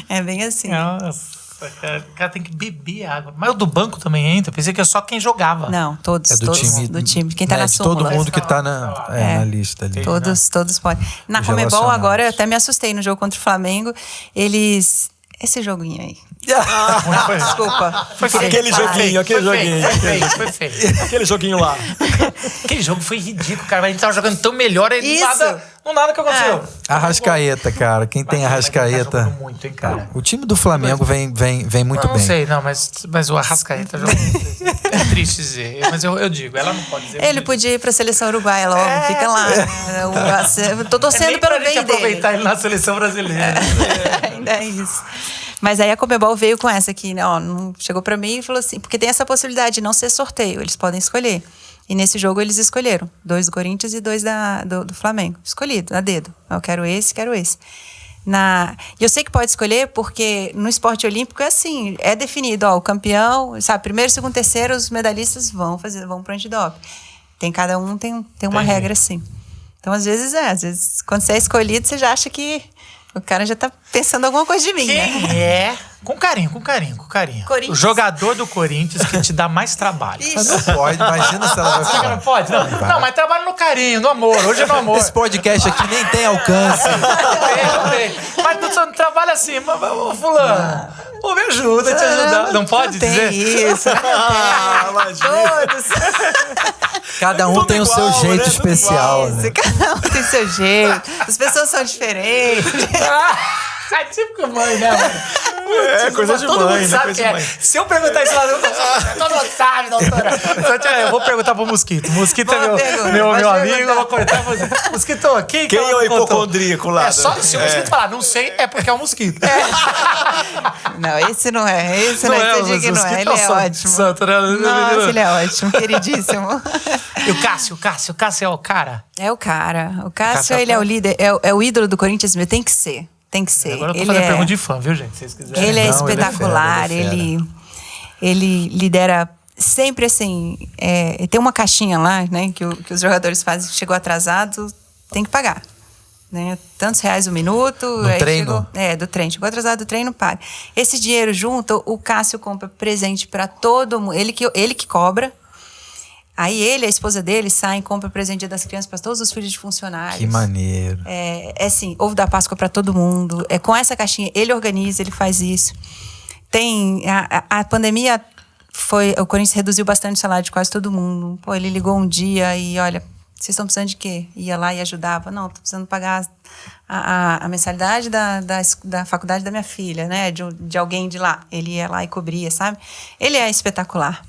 É bem assim. Nossa. O cara tem que beber água. Mas o do banco também entra? Pensei que é só quem jogava. Não, todos. É do time. Quem tá na súmula. Todo mundo que tá na lista ali. Todos podem. Na Comebol agora, eu até me assustei no jogo contra o Flamengo. Esse joguinho aí. Desculpa. Aquele joguinho. Foi feio. Aquele joguinho lá. Aquele jogo foi ridículo, cara. A gente tava jogando tão melhor e nada que aconteceu. Arrascaeta, cara. Quem tem Arrascaeta... Tá muito, hein, cara. O time do Flamengo vem muito bem. Não sei, mas o Arrascaeta joga muito. É triste dizer, mas eu digo, ela não pode dizer. Ele podia ir pra seleção uruguaia logo, fica lá. Eu tô torcendo pelo bem dele. Aproveitar ele na seleção brasileira. Ainda é isso. Mas aí a Comebol veio com essa aqui, né? Chegou pra mim e falou assim, porque tem essa possibilidade de não ser sorteio, eles podem escolher. E nesse jogo eles escolheram 2 do Corinthians e 2 do Flamengo. Escolhido, a dedo. Eu quero esse. E eu sei que pode escolher porque no esporte olímpico é assim, é definido, o campeão, sabe, primeiro, segundo, terceiro, os medalhistas vão pro antidoping. Cada um tem uma regra assim. Então, às vezes, quando você é escolhido, você já acha que o cara já tá pensando alguma coisa de mim, Quem né? é? Com carinho. O jogador do Corinthians que te dá mais trabalho. Isso. Não pode, imagina se ela vai Você falar. não pode? Não, mas trabalho no carinho, no amor. Hoje é no amor. Esse podcast aqui nem tem alcance. Não tem. Mas tu trabalha fala assim, ô fulano, ô, me ajuda a te ajudar. Não pode tem dizer? Isso, todos. Cada um tem o seu jeito especial, né? Cada um tem seu jeito. As pessoas são diferentes. É típico mãe, né, mano? É coisa de Todo mãe, mundo né? sabe Coisa que de mãe. Se eu perguntar isso lá, todo mundo sabe, doutora. Eu vou perguntar pro Mosquito. Mosquito é meu amigo, eu vou cortar. Mosquito, quem é o hipocondríaco lá? É só se o Mosquito falar, não sei, é porque é o Mosquito. Não, esse não é. Esse não é. Você diz que não é. Ele é ótimo. Santo, né? Nossa, ele é ótimo, queridíssimo. E o Cássio é o cara? É o cara. O Cássio, ele é o líder, é o ídolo do Corinthians, mas tem que ser. Tem que ser. Agora eu tô fazendo pergunta de fã, viu, gente? Se vocês quiserem. Ele é Não, espetacular, ele é fera. ele lidera sempre assim. Tem uma caixinha lá, né, que os jogadores fazem, chegou atrasado, tem que pagar. Né? Tantos reais o minuto. No treino? Do treino. Chegou atrasado do treino, paga. Esse dinheiro junto, o Cássio compra presente para todo mundo. Ele que cobra. Aí ele e a esposa dele saem e compram presente das crianças para todos os filhos de funcionários. Que maneiro. Assim, ovo da Páscoa para todo mundo. Com essa caixinha, ele organiza, ele faz isso. Tem a pandemia o Corinthians reduziu bastante o salário de quase todo mundo. Pô, ele ligou um dia e olha, vocês estão precisando de quê? Ia lá e ajudava. Não, estou precisando pagar a mensalidade da faculdade da minha filha, né? De alguém de lá. Ele ia lá e cobria, sabe? Ele é espetacular.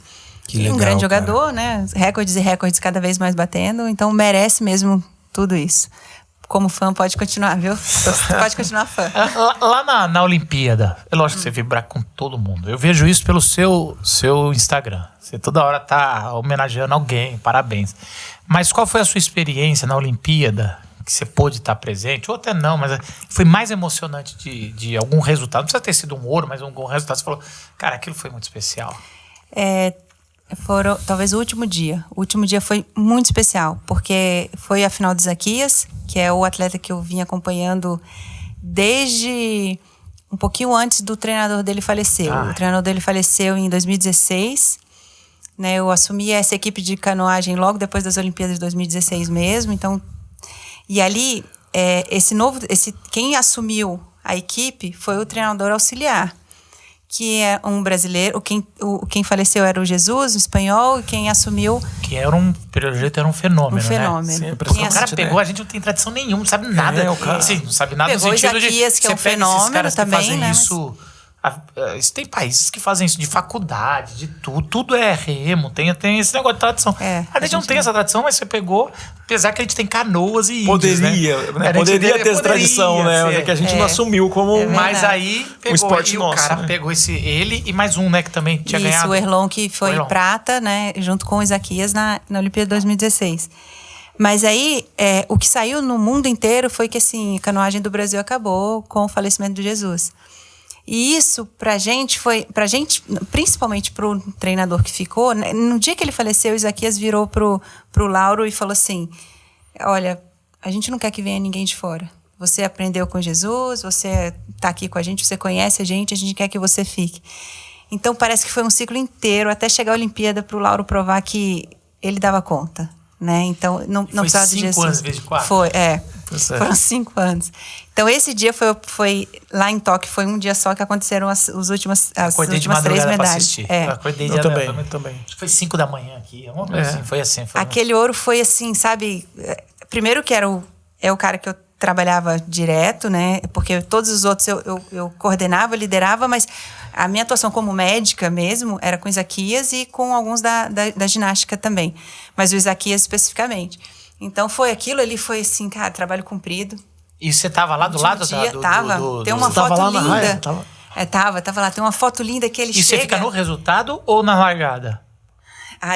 Que legal, um grande cara. jogador, né? Recordes e recordes cada vez mais batendo. Então merece mesmo tudo isso. Como fã, pode continuar, viu? Pode continuar fã. Lá na Olimpíada, é lógico que você vibra com todo mundo. Eu vejo isso pelo seu Instagram. Você toda hora tá homenageando alguém, parabéns. Mas qual foi a sua experiência na Olimpíada que você pôde estar presente? Ou até não, mas foi mais emocionante de algum resultado. Não precisa ter sido um ouro, mas algum resultado. Você falou, cara, aquilo foi muito especial. Foram talvez o último dia. O último dia foi muito especial, porque foi a final de Isaquias, que é o atleta que eu vim acompanhando desde um pouquinho antes do treinador dele falecer. O treinador dele faleceu em 2016. Né, eu assumi essa equipe de canoagem logo depois das Olimpíadas de 2016 mesmo. Então, e ali, quem assumiu a equipe foi o treinador auxiliar, que é um brasileiro. Quem faleceu era o Jesus, o espanhol, e quem assumiu... Que pelo jeito era um fenômeno, Um fenômeno. Né? Sim, o cara pegou, a gente não tem tradição nenhuma, não sabe nada. O cara... Sim, não sabe nada pegou no sentido Isaquias, de... que é um fenômeno esses caras também, que fazem né? isso... Tem países que fazem isso de faculdade, de tudo. Tudo é remo, tem esse negócio de tradição. A gente não tem essa tradição, mas você pegou... Apesar que a gente tem canoas e índios, Poderia ter essa tradição, né? Mas é que a gente não assumiu como... Mas aí pegou, esporte e nosso, o cara né? pegou ele e mais um, né? Que também tinha ganhado. Isso, o Erlon, que foi prata, né? Junto com o Isaquias na Olimpíada 2016. Mas aí, o que saiu no mundo inteiro foi que, assim, a canoagem do Brasil acabou com o falecimento de Jesus. E isso, pra gente, principalmente pro treinador que ficou, né? No dia que ele faleceu, o Isaquias virou pro Lauro e falou assim, olha, a gente não quer que venha ninguém de fora. Você aprendeu com Jesus, você tá aqui com a gente gente quer que você fique. Então, parece que foi um ciclo inteiro, até chegar a Olimpíada pro Lauro provar que ele dava conta, né? Então, não precisava de Jesus. Foi 5 anos em vez de 4? Foi, foram 5 anos. Então, esse dia foi lá em Tóquio, foi um dia só que aconteceram as últimas 3 medalhas. Acordei de Eu madrugada também. Foi 5 da manhã aqui. Foi assim. Aquele ouro foi assim, sabe? Primeiro que é o cara que eu trabalhava direto, né? Porque todos os outros eu coordenava, liderava, mas a minha atuação como médica mesmo era com Isaquias e com alguns da ginástica também. Mas o Isaquias especificamente. Então foi aquilo ali, foi assim, cara, trabalho cumprido. E você tava lá do lado Tava. Tem uma foto tava lá linda. na raia? Tava lá. Tem uma foto linda que ele chega... E você fica no resultado ou na largada?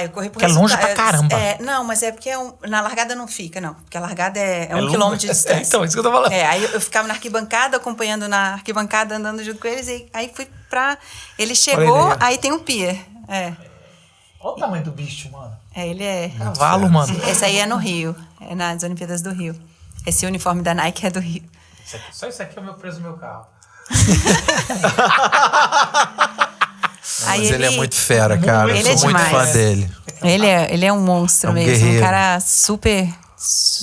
Eu corri pro que é longe pra caramba. Não, mas é porque na largada não fica, não. Porque a largada é 1 quilômetro de distância. Então, isso que eu tô falando. Aí eu ficava na arquibancada, acompanhando na arquibancada, andando junto com eles. E aí fui pra... Ele chegou, aí tem um pier. Olha o tamanho do bicho, mano. Ele é... Cavalo, mano. Esse aí é no Rio. É nas Olimpíadas do Rio. Esse uniforme da Nike é do Rio. Só isso aqui é o meu preço do meu carro. Mas ele é muito fera, cara. Ele Eu sou muito fã dele. Ele é um monstro mesmo. guerreiro. Um cara super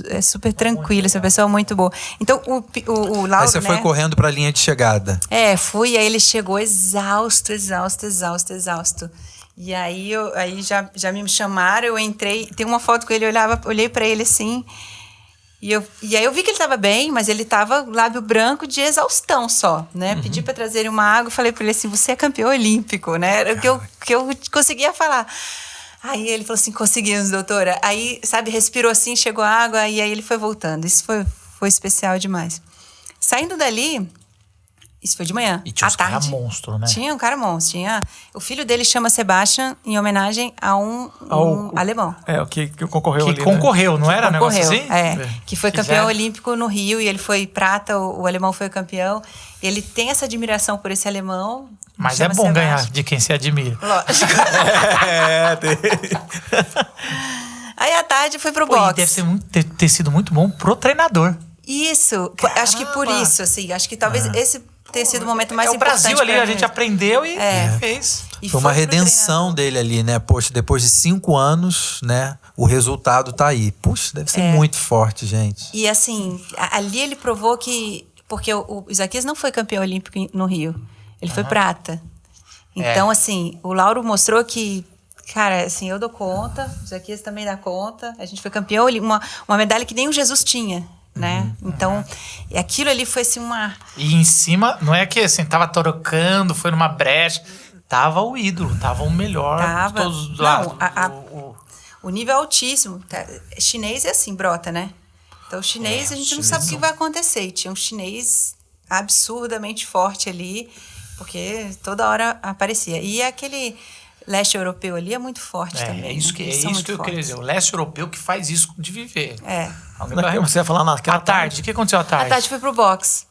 É super tranquilo, essa pessoa é muito boa. Então, o Lauro, aí você foi correndo pra linha de chegada. Fui, aí ele chegou exausto. E aí, já me chamaram, eu entrei, tem uma foto com ele, olhei pra ele assim, e aí eu vi que ele tava bem, mas ele tava lábio branco de exaustão só, né? Pedi pra trazerem uma água, falei pra ele assim, você é campeão olímpico, né? Era o que eu conseguia falar. Aí ele falou assim, conseguimos, doutora. Aí, sabe, respirou assim, chegou a água, e aí ele foi voltando. Isso foi especial demais. Saindo dali, isso foi de manhã. E tinha uns caras monstros, né? Tinha um cara monstro. O filho dele chama Sebastian, em homenagem a um alemão. O que concorreu ali, Que concorreu, não era um negócio assim? Que foi campeão olímpico no Rio, e ele foi prata, o alemão foi campeão. Ele tem essa admiração por esse alemão. Mas é bom ganhar de quem se admira. Lógico. Aí à tarde fui pro boxe. Deve ter sido muito bom pro treinador. Isso. Caramba. Acho que por isso, assim. Acho que talvez esse tenha sido o momento mais importante. O Brasil ali, a gente aprendeu e fez. E foi uma redenção dele ali, né? Poxa, depois de 5 anos, né? O resultado tá aí. Puxa, deve ser muito forte, gente. E assim, ali ele provou que... Porque o Isaquias não foi campeão olímpico no Rio. Ele foi prata. Então, assim, o Lauro mostrou que, cara, assim, eu dou conta, o Isaquias também dá conta. A gente foi campeão, uma medalha que nem o Jesus tinha, né? Então, aquilo ali foi assim uma... E em cima, não é que assim, tava trocando, foi numa brecha. Tava o ídolo, tava o melhor de todos os lados. O nível é altíssimo. Chinês é assim, brota, né? Então, o chinês, a gente não sabe o que vai acontecer. E tinha um chinês absurdamente forte ali, porque toda hora aparecia. E aquele leste europeu ali é muito forte também. É isso que eu queria dizer. O leste europeu que faz isso de viver. Você ia falar naquela tarde. O que aconteceu à tarde? À tarde fui pro boxe.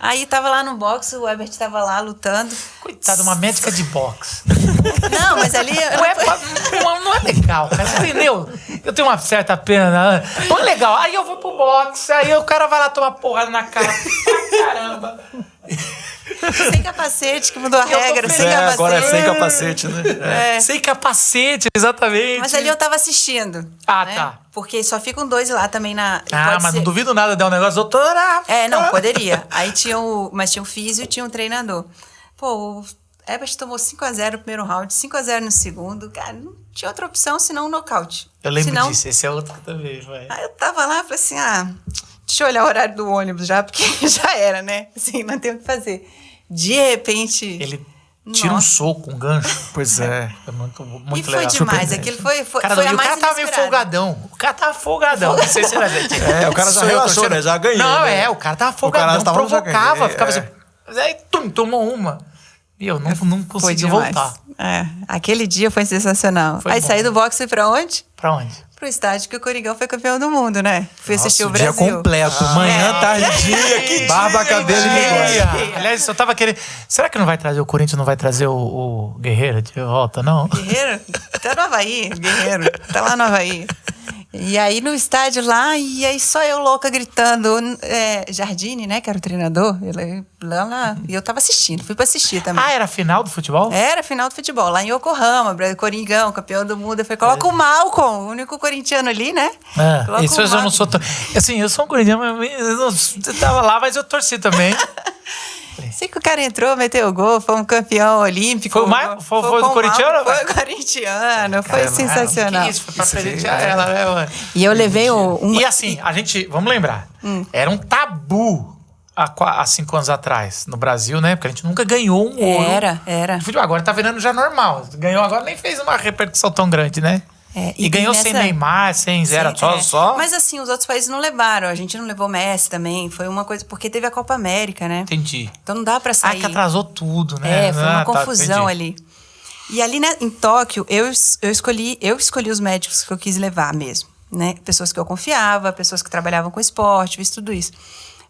Aí tava lá no boxe, o Herbert tava lá lutando. Coitado, uma médica de boxe. Não, mas ali... não é legal, cara. Você entendeu? Eu tenho uma certa pena. Não é legal. Aí eu vou pro boxe, aí o cara vai lá tomar porrada na cara. Caramba. Sem capacete, que mudou a regra. Sem capacete. Agora é sem capacete, né? Sem capacete, exatamente. Mas ali eu tava assistindo. Né? Tá. Porque só ficam 2 lá também na... Mas não duvido nada de dar um negócio, doutora. Não, poderia. Aí tinha mas tinha um físio e tinha um treinador. Pô, o Herbert tomou 5-0 no primeiro round, 5-0 no segundo. Cara, não tinha outra opção senão um nocaute. Eu lembro disso, esse é outro que também vai. Aí eu tava lá e falei assim, deixa eu olhar o horário do ônibus já, porque já era, né? Assim, não tem o que fazer. De repente... Ele tira um soco, um gancho. Pois é. É muito e foi legal. demais. Aquilo foi cara, foi a o mais cara tava meio folgadão. O cara tava folgadão. Não sei se era gente. O cara já relaxou, né? Já ganhou. Não, né? O cara tava folgadão, provocava, ficava assim... Aí, tomou uma. E eu não consegui voltar. Aquele dia foi sensacional. Aí saí do boxe e fui pra onde? Pra onde? Pro estádio que o Coringão foi campeão do mundo, né? Fui assistir o Brasil. Dia completo. Manhã, tarde, dia, barba, cabelo e bigode. Aliás, eu tava querendo... Será que não vai trazer o Corinthians, não vai trazer o Guerreiro de volta, não? Guerreiro? Tá no Havaí, Guerreiro. Tá lá no Havaí. E aí no estádio lá, e aí só eu louca gritando, Jardine, né, que era o treinador, ele lá, e eu tava assistindo, fui pra assistir também. Era a final do futebol? Era a final do futebol, lá em Yokohama, Coringão, campeão do mundo. Eu falei, coloca o Malcolm, o único corintiano ali, né? Isso eu não sou tão... Assim, eu sou um corintiano, mas eu tava lá, mas eu torci também. Sei que o cara entrou, meteu o gol, foi um campeão olímpico. Foi do corintiano? Foi corintiano, foi sensacional. Isso, foi pra presentear ela, né, mano? E eu levei E assim, vamos lembrar, era um tabu há 5 anos atrás no Brasil, né? Porque a gente nunca ganhou um ouro. Era. Agora tá virando já normal. Ganhou agora, nem fez uma repercussão tão grande, né? E ganhou sem Neymar, sem Zero, só. Mas assim, os outros países não levaram. A gente não levou Messi também. Foi uma coisa... Porque teve a Copa América, né? Entendi. Então não dá pra sair. Que atrasou tudo, né? Foi uma confusão ali. E ali, né, em Tóquio, eu escolhi os médicos que eu quis levar mesmo, né? Pessoas que eu confiava, pessoas que trabalhavam com esporte, fiz tudo isso.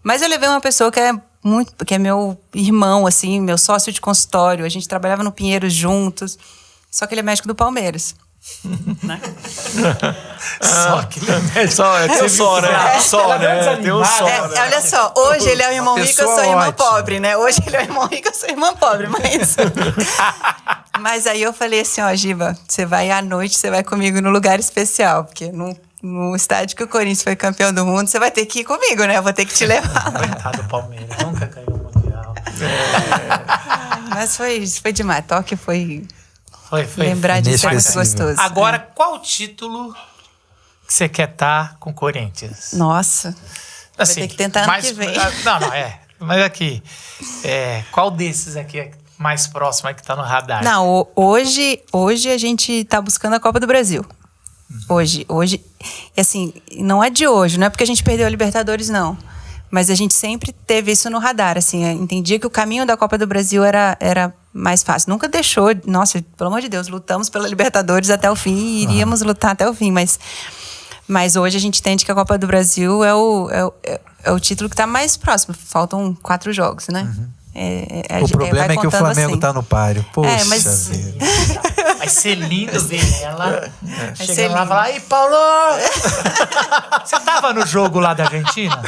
Mas eu levei uma pessoa que é meu irmão, assim, meu sócio de consultório. A gente trabalhava no Pinheiros juntos. Só que ele é médico do Palmeiras. Né? Só que ele é médico. Tem um só, né? Olha só, hoje ele é o irmão rico, eu sou irmã pobre, né? Hoje ele é o irmão rico, eu sou irmã pobre, mas aí eu falei assim, Giba, você vai à noite, você vai comigo no lugar especial, porque não no estádio que o Corinthians foi campeão do mundo, você vai ter que ir comigo, né? Eu vou ter que te levar. Coitado do Palmeiras, nunca ganhou o Mundial. Mas foi demais. Tóquio foi lembrar disso é muito gostoso. Agora, qual o título que você quer estar com o Corinthians? Nossa, assim, vai ter que tentar ano que vem. Não, mas aqui, qual desses aqui é mais próximo que tá no radar? Não, hoje a gente tá buscando a Copa do Brasil. Hoje, assim, não é de hoje, não é porque a gente perdeu a Libertadores, não. Mas a gente sempre teve isso no radar, assim, entendia que o caminho da Copa do Brasil era mais fácil. Nunca deixou, nossa, pelo amor de Deus, lutamos pela Libertadores até o fim e iríamos lutar até o fim, mas hoje a gente entende que a Copa do Brasil é o título que está mais próximo. Faltam 4 jogos, né? O problema é que o Flamengo tá no páreo. Poxa vida. Vai ser lindo ver ela chegando lá e falar: "Ei, Paulo! Você tava no jogo lá da Argentina?"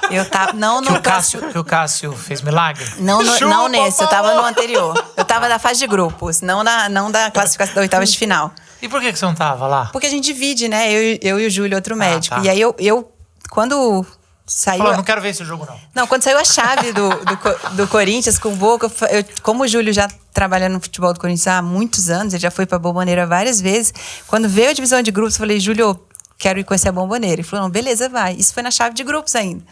Eu tava, não no que o Cássio fez milagre? Não nesse, eu tava no anterior. Eu tava na fase de grupos, não da classificação da oitavas de final. E por que você não tava lá? Porque a gente divide, né? Eu e o Júlio, outro médico. Tá. E aí eu quando saiu... Falou, não quero ver esse jogo, não. Não, quando saiu a chave do Corinthians com o Boca, como o Júlio já trabalha no futebol do Corinthians há muitos anos, ele já foi pra Bombonera várias vezes, quando veio a divisão de grupos, eu falei: "Júlio, quero ir conhecer a Bombonera." Ele falou: "Não, beleza, vai." Isso foi na chave de grupos ainda.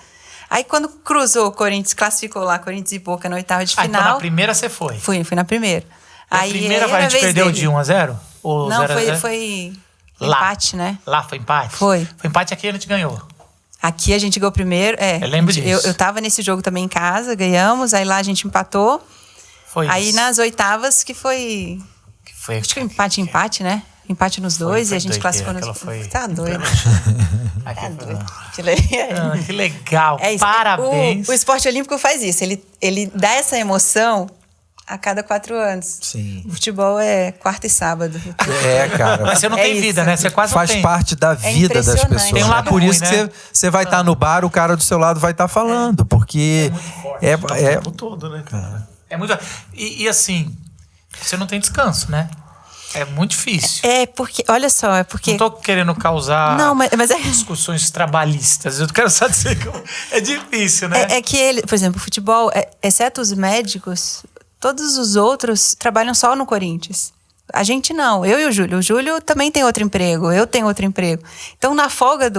Aí quando cruzou o Corinthians, classificou lá Corinthians e Boca na oitava de final. Então na primeira você foi? Fui na primeira. A primeira a gente perdeu de 1-0? Ou não, 0-0? foi lá. Empate, né? Lá foi empate? Foi empate, aqui a gente ganhou. Aqui a gente ganhou primeiro. Eu lembro disso. Eu tava nesse jogo também em casa, ganhamos, aí lá a gente empatou. Foi aí isso. Nas oitavas que foi acho que empate, né? Empate nos dois e a gente classificou nos... Tá doido. Que legal. Parabéns. O esporte olímpico faz isso. Ele dá essa emoção a cada 4 anos. Sim. O futebol é quarta e sábado. Cara. Mas você não tem vida, né? Você quase faz não tem. parte da vida das pessoas. Tem um lado por ruim, isso né? que você vai estar no bar, o cara do seu lado vai estar falando, porque o tempo todo, né, cara? É muito. E assim, você não tem descanso, né? É muito difícil. Porque, olha só, Não tô querendo causar discussões trabalhistas. Eu quero só dizer que é difícil, né? É que por exemplo, o futebol, exceto os médicos, todos os outros trabalham só no Corinthians. A gente não, eu e o Júlio. O Júlio também tem outro emprego, eu tenho outro emprego. Então, na folga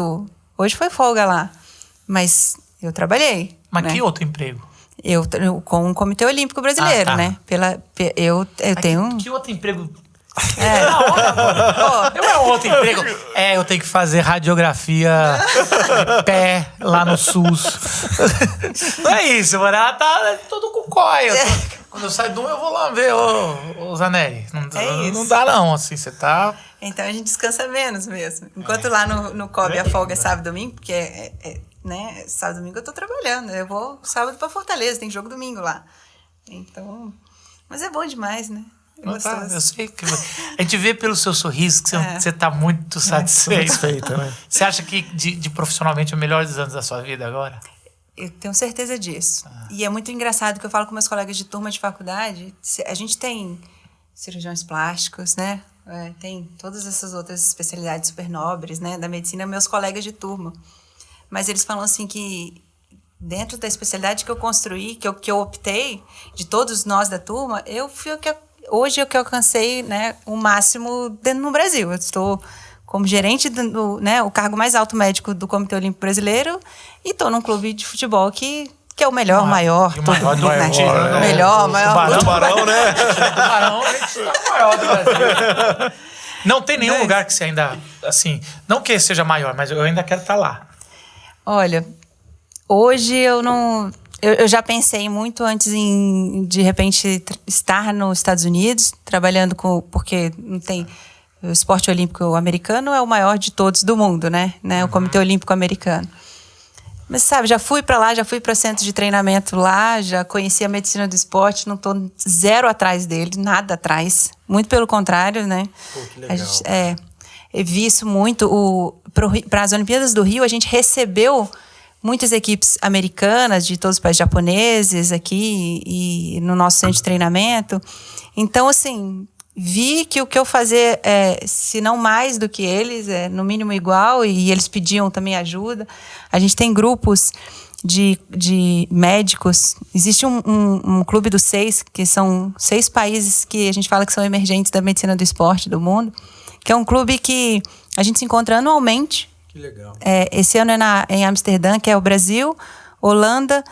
hoje foi folga lá, mas eu trabalhei. Mas né? Que outro emprego? Eu com o Comitê Olímpico Brasileiro, tá. né? Eu tenho... Que outro emprego? Não é um outro emprego. Eu tenho que fazer radiografia de pé lá no SUS. Não é isso, mano. Ela tá todo com cóia. Quando eu saio de eu vou lá ver o Zanelli. Não dá, não. Assim, você tá... Então a gente descansa menos mesmo. Enquanto lá no COB a folga é sábado e domingo, porque né, sábado e domingo eu tô trabalhando. Eu vou sábado pra Fortaleza, tem jogo domingo lá. Então... Mas é bom demais, né? Eu sei que a gente vê pelo seu sorriso que você tá muito satisfeita, né? Você acha que de profissionalmente é o melhor dos anos da sua vida agora? Eu tenho certeza disso. E é muito engraçado que eu falo com meus colegas de turma de faculdade. A gente tem cirurgiões plásticos, né? Tem todas essas outras especialidades super nobres, né? Da medicina, meus colegas de turma. Mas eles falam assim que dentro da especialidade que eu construí, que eu optei, de todos nós da turma, hoje é o que eu alcancei, né, o máximo dentro no Brasil. Eu estou como gerente né, o cargo mais alto médico do Comitê Olímpico Brasileiro e estou num clube de futebol que é o melhor, maior. O maior do mundo. Melhor, maior. Tubarão, né? Tubarão, a gente é o maior do Brasil. Não tem nenhum lugar que você ainda, assim, não que seja maior, mas eu ainda quero estar lá. Olha, hoje eu não... Eu já pensei muito antes em, de repente, estar nos Estados Unidos, trabalhando porque não tem... O esporte olímpico americano é o maior de todos do mundo, né? O Comitê Olímpico Americano. Mas, sabe, já fui para lá, já fui para centro de treinamento lá, já conheci a medicina do esporte, não estou zero atrás dele, nada atrás. Muito pelo contrário, né? Pô, que legal. Eu vi isso muito. Para as Olimpíadas do Rio, a gente recebeu muitas equipes americanas, de todos os países japoneses aqui e no nosso centro de treinamento. Então, assim, vi que o que eu fazia, se não mais do que eles, no mínimo igual, e eles pediam também ajuda. A gente tem grupos de médicos. Existe um clube dos 6, que são 6 países que a gente fala que são emergentes da medicina do esporte do mundo, que é um clube que a gente se encontra anualmente. Que legal. Esse ano é em Amsterdã, que é o Brasil, Holanda,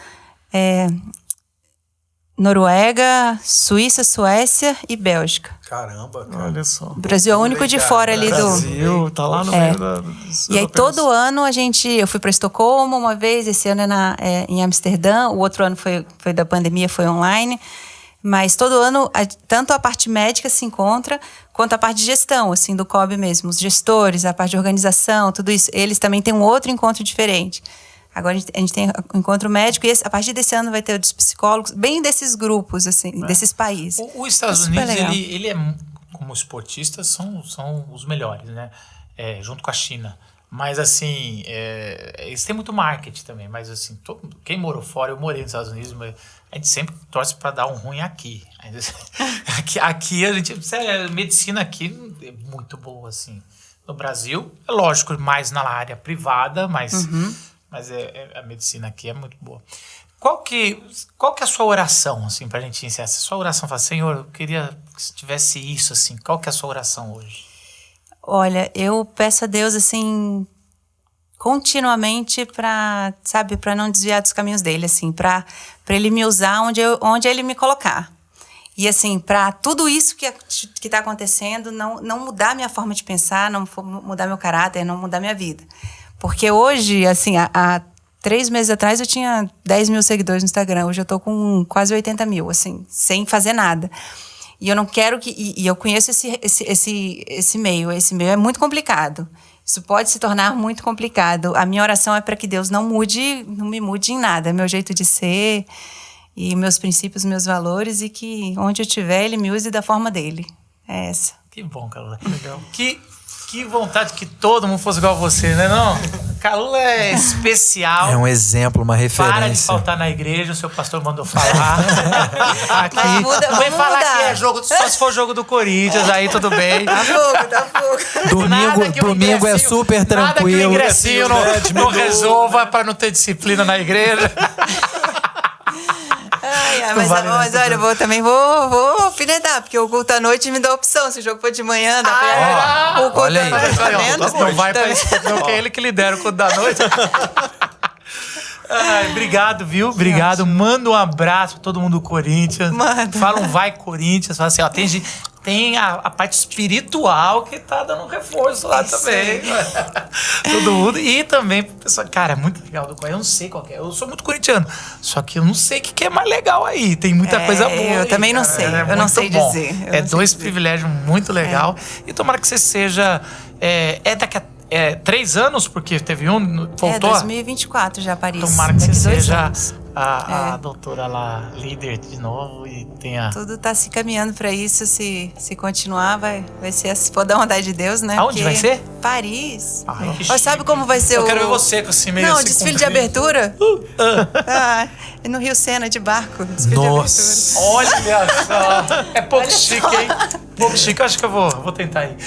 Noruega, Suíça, Suécia e Bélgica. Caramba, cara. Olha só. O Brasil é o único de fora ali do... Brasil, tá lá no meio da... E aí todo ano eu fui para Estocolmo uma vez, esse ano em Amsterdã, o outro ano foi da pandemia, foi online, mas todo ano tanto a parte médica se encontra, quanto a parte de gestão, assim, do COB mesmo, os gestores, a parte de organização, tudo isso, eles também têm um outro encontro diferente. Agora a gente tem o encontro médico e a partir desse ano vai ter o dos psicólogos, bem desses grupos, assim, desses países. Os Estados Unidos, ele é, como esportistas, são os melhores, né? Junto com a China. Mas, assim, eles têm muito marketing também. Mas, assim, quem morou fora, eu morei nos Estados Unidos, mas a gente sempre torce para dar um ruim aqui. Aqui a gente... A medicina aqui é muito boa, assim. No Brasil, é lógico, mais na área privada, mas... Mas a medicina aqui é muito boa. Qual que é a sua oração, assim, pra gente encerrar? Se a sua oração fala, Senhor, eu queria que tivesse isso, assim. Qual que é a sua oração hoje? Olha, eu peço a Deus, assim, continuamente para não desviar dos caminhos dele, assim, para ele me usar onde ele me colocar. E, assim, para tudo isso que tá acontecendo, não mudar minha forma de pensar, não mudar meu caráter, não mudar minha vida. Porque hoje, assim, há 3 meses atrás eu tinha 10 mil seguidores no Instagram. Hoje eu tô com quase 80 mil, assim, sem fazer nada. E eu não quero que... E eu conheço esse meio. Esse meio é muito complicado. Isso pode se tornar muito complicado. A minha oração é para que Deus não me mude em nada. É meu jeito de ser e meus princípios, meus valores. E que onde eu estiver, Ele me use da forma dele. É essa. Que bom, Calula. Legal. Que vontade que todo mundo fosse igual a você, né? Não? Calula é especial. É um exemplo, uma referência. Para de faltar na igreja, o seu pastor mandou falar. Aqui. Não vem falar que é jogo, só se for jogo do Corinthians, aí tudo bem. Tá fogo. Domingo é super tranquilo. Nada que o ingressinho não resolva para não ter disciplina na igreja. Mas olha, eu também vou alfinetar, porque o culto à noite me dá a opção. Se o jogo for de manhã, dá pra... o culto olha aí. Não vai pra isso, porque é ele que lidera o culto da noite. Obrigado, viu? Obrigado. Manda um abraço pra todo mundo do Corinthians. Manda. Fala um vai Corinthians. Fala assim, ó, tem a parte espiritual que tá dando um reforço lá também. Todo mundo. E também, pessoal, cara, é muito legal do Corinthians. Eu não sei qual que é. Eu sou muito corintiano. Só que eu não sei o que é mais legal aí. Tem muita coisa boa. Eu aí, também não cara. sei. Eu não sei dizer. É 2 privilégios muito legal. E tomara que você seja... daqui a 3 anos, porque teve voltou. 2024 já, Paris. Tomara que você seja a doutora lá, líder de novo e tenha... Tudo tá se caminhando pra isso, se continuar, vai ser, se for da vontade de Deus, né? Aonde vai ser? Paris. Ai, Mas sabe como vai ser Eu quero ver você com esse meio Não, assim, desfile de abertura? No Rio Sena, de barco. Desfile de abertura. Olha só. É pouco chique, hein? Pouco chique. Eu acho que eu vou tentar ir.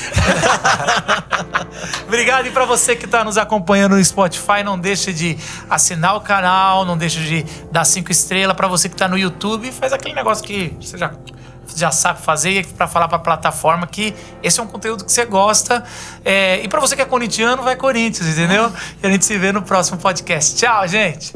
Obrigado. E pra você que tá nos acompanhando no Spotify, não deixe de assinar o canal, não deixe de dar 5 estrelas. Pra você que tá no YouTube, faz aquele negócio que você já sabe fazer, pra falar pra plataforma que esse é um conteúdo que você gosta. E pra você que é corintiano, vai Corinthians, entendeu? E a gente se vê no próximo podcast. Tchau, gente!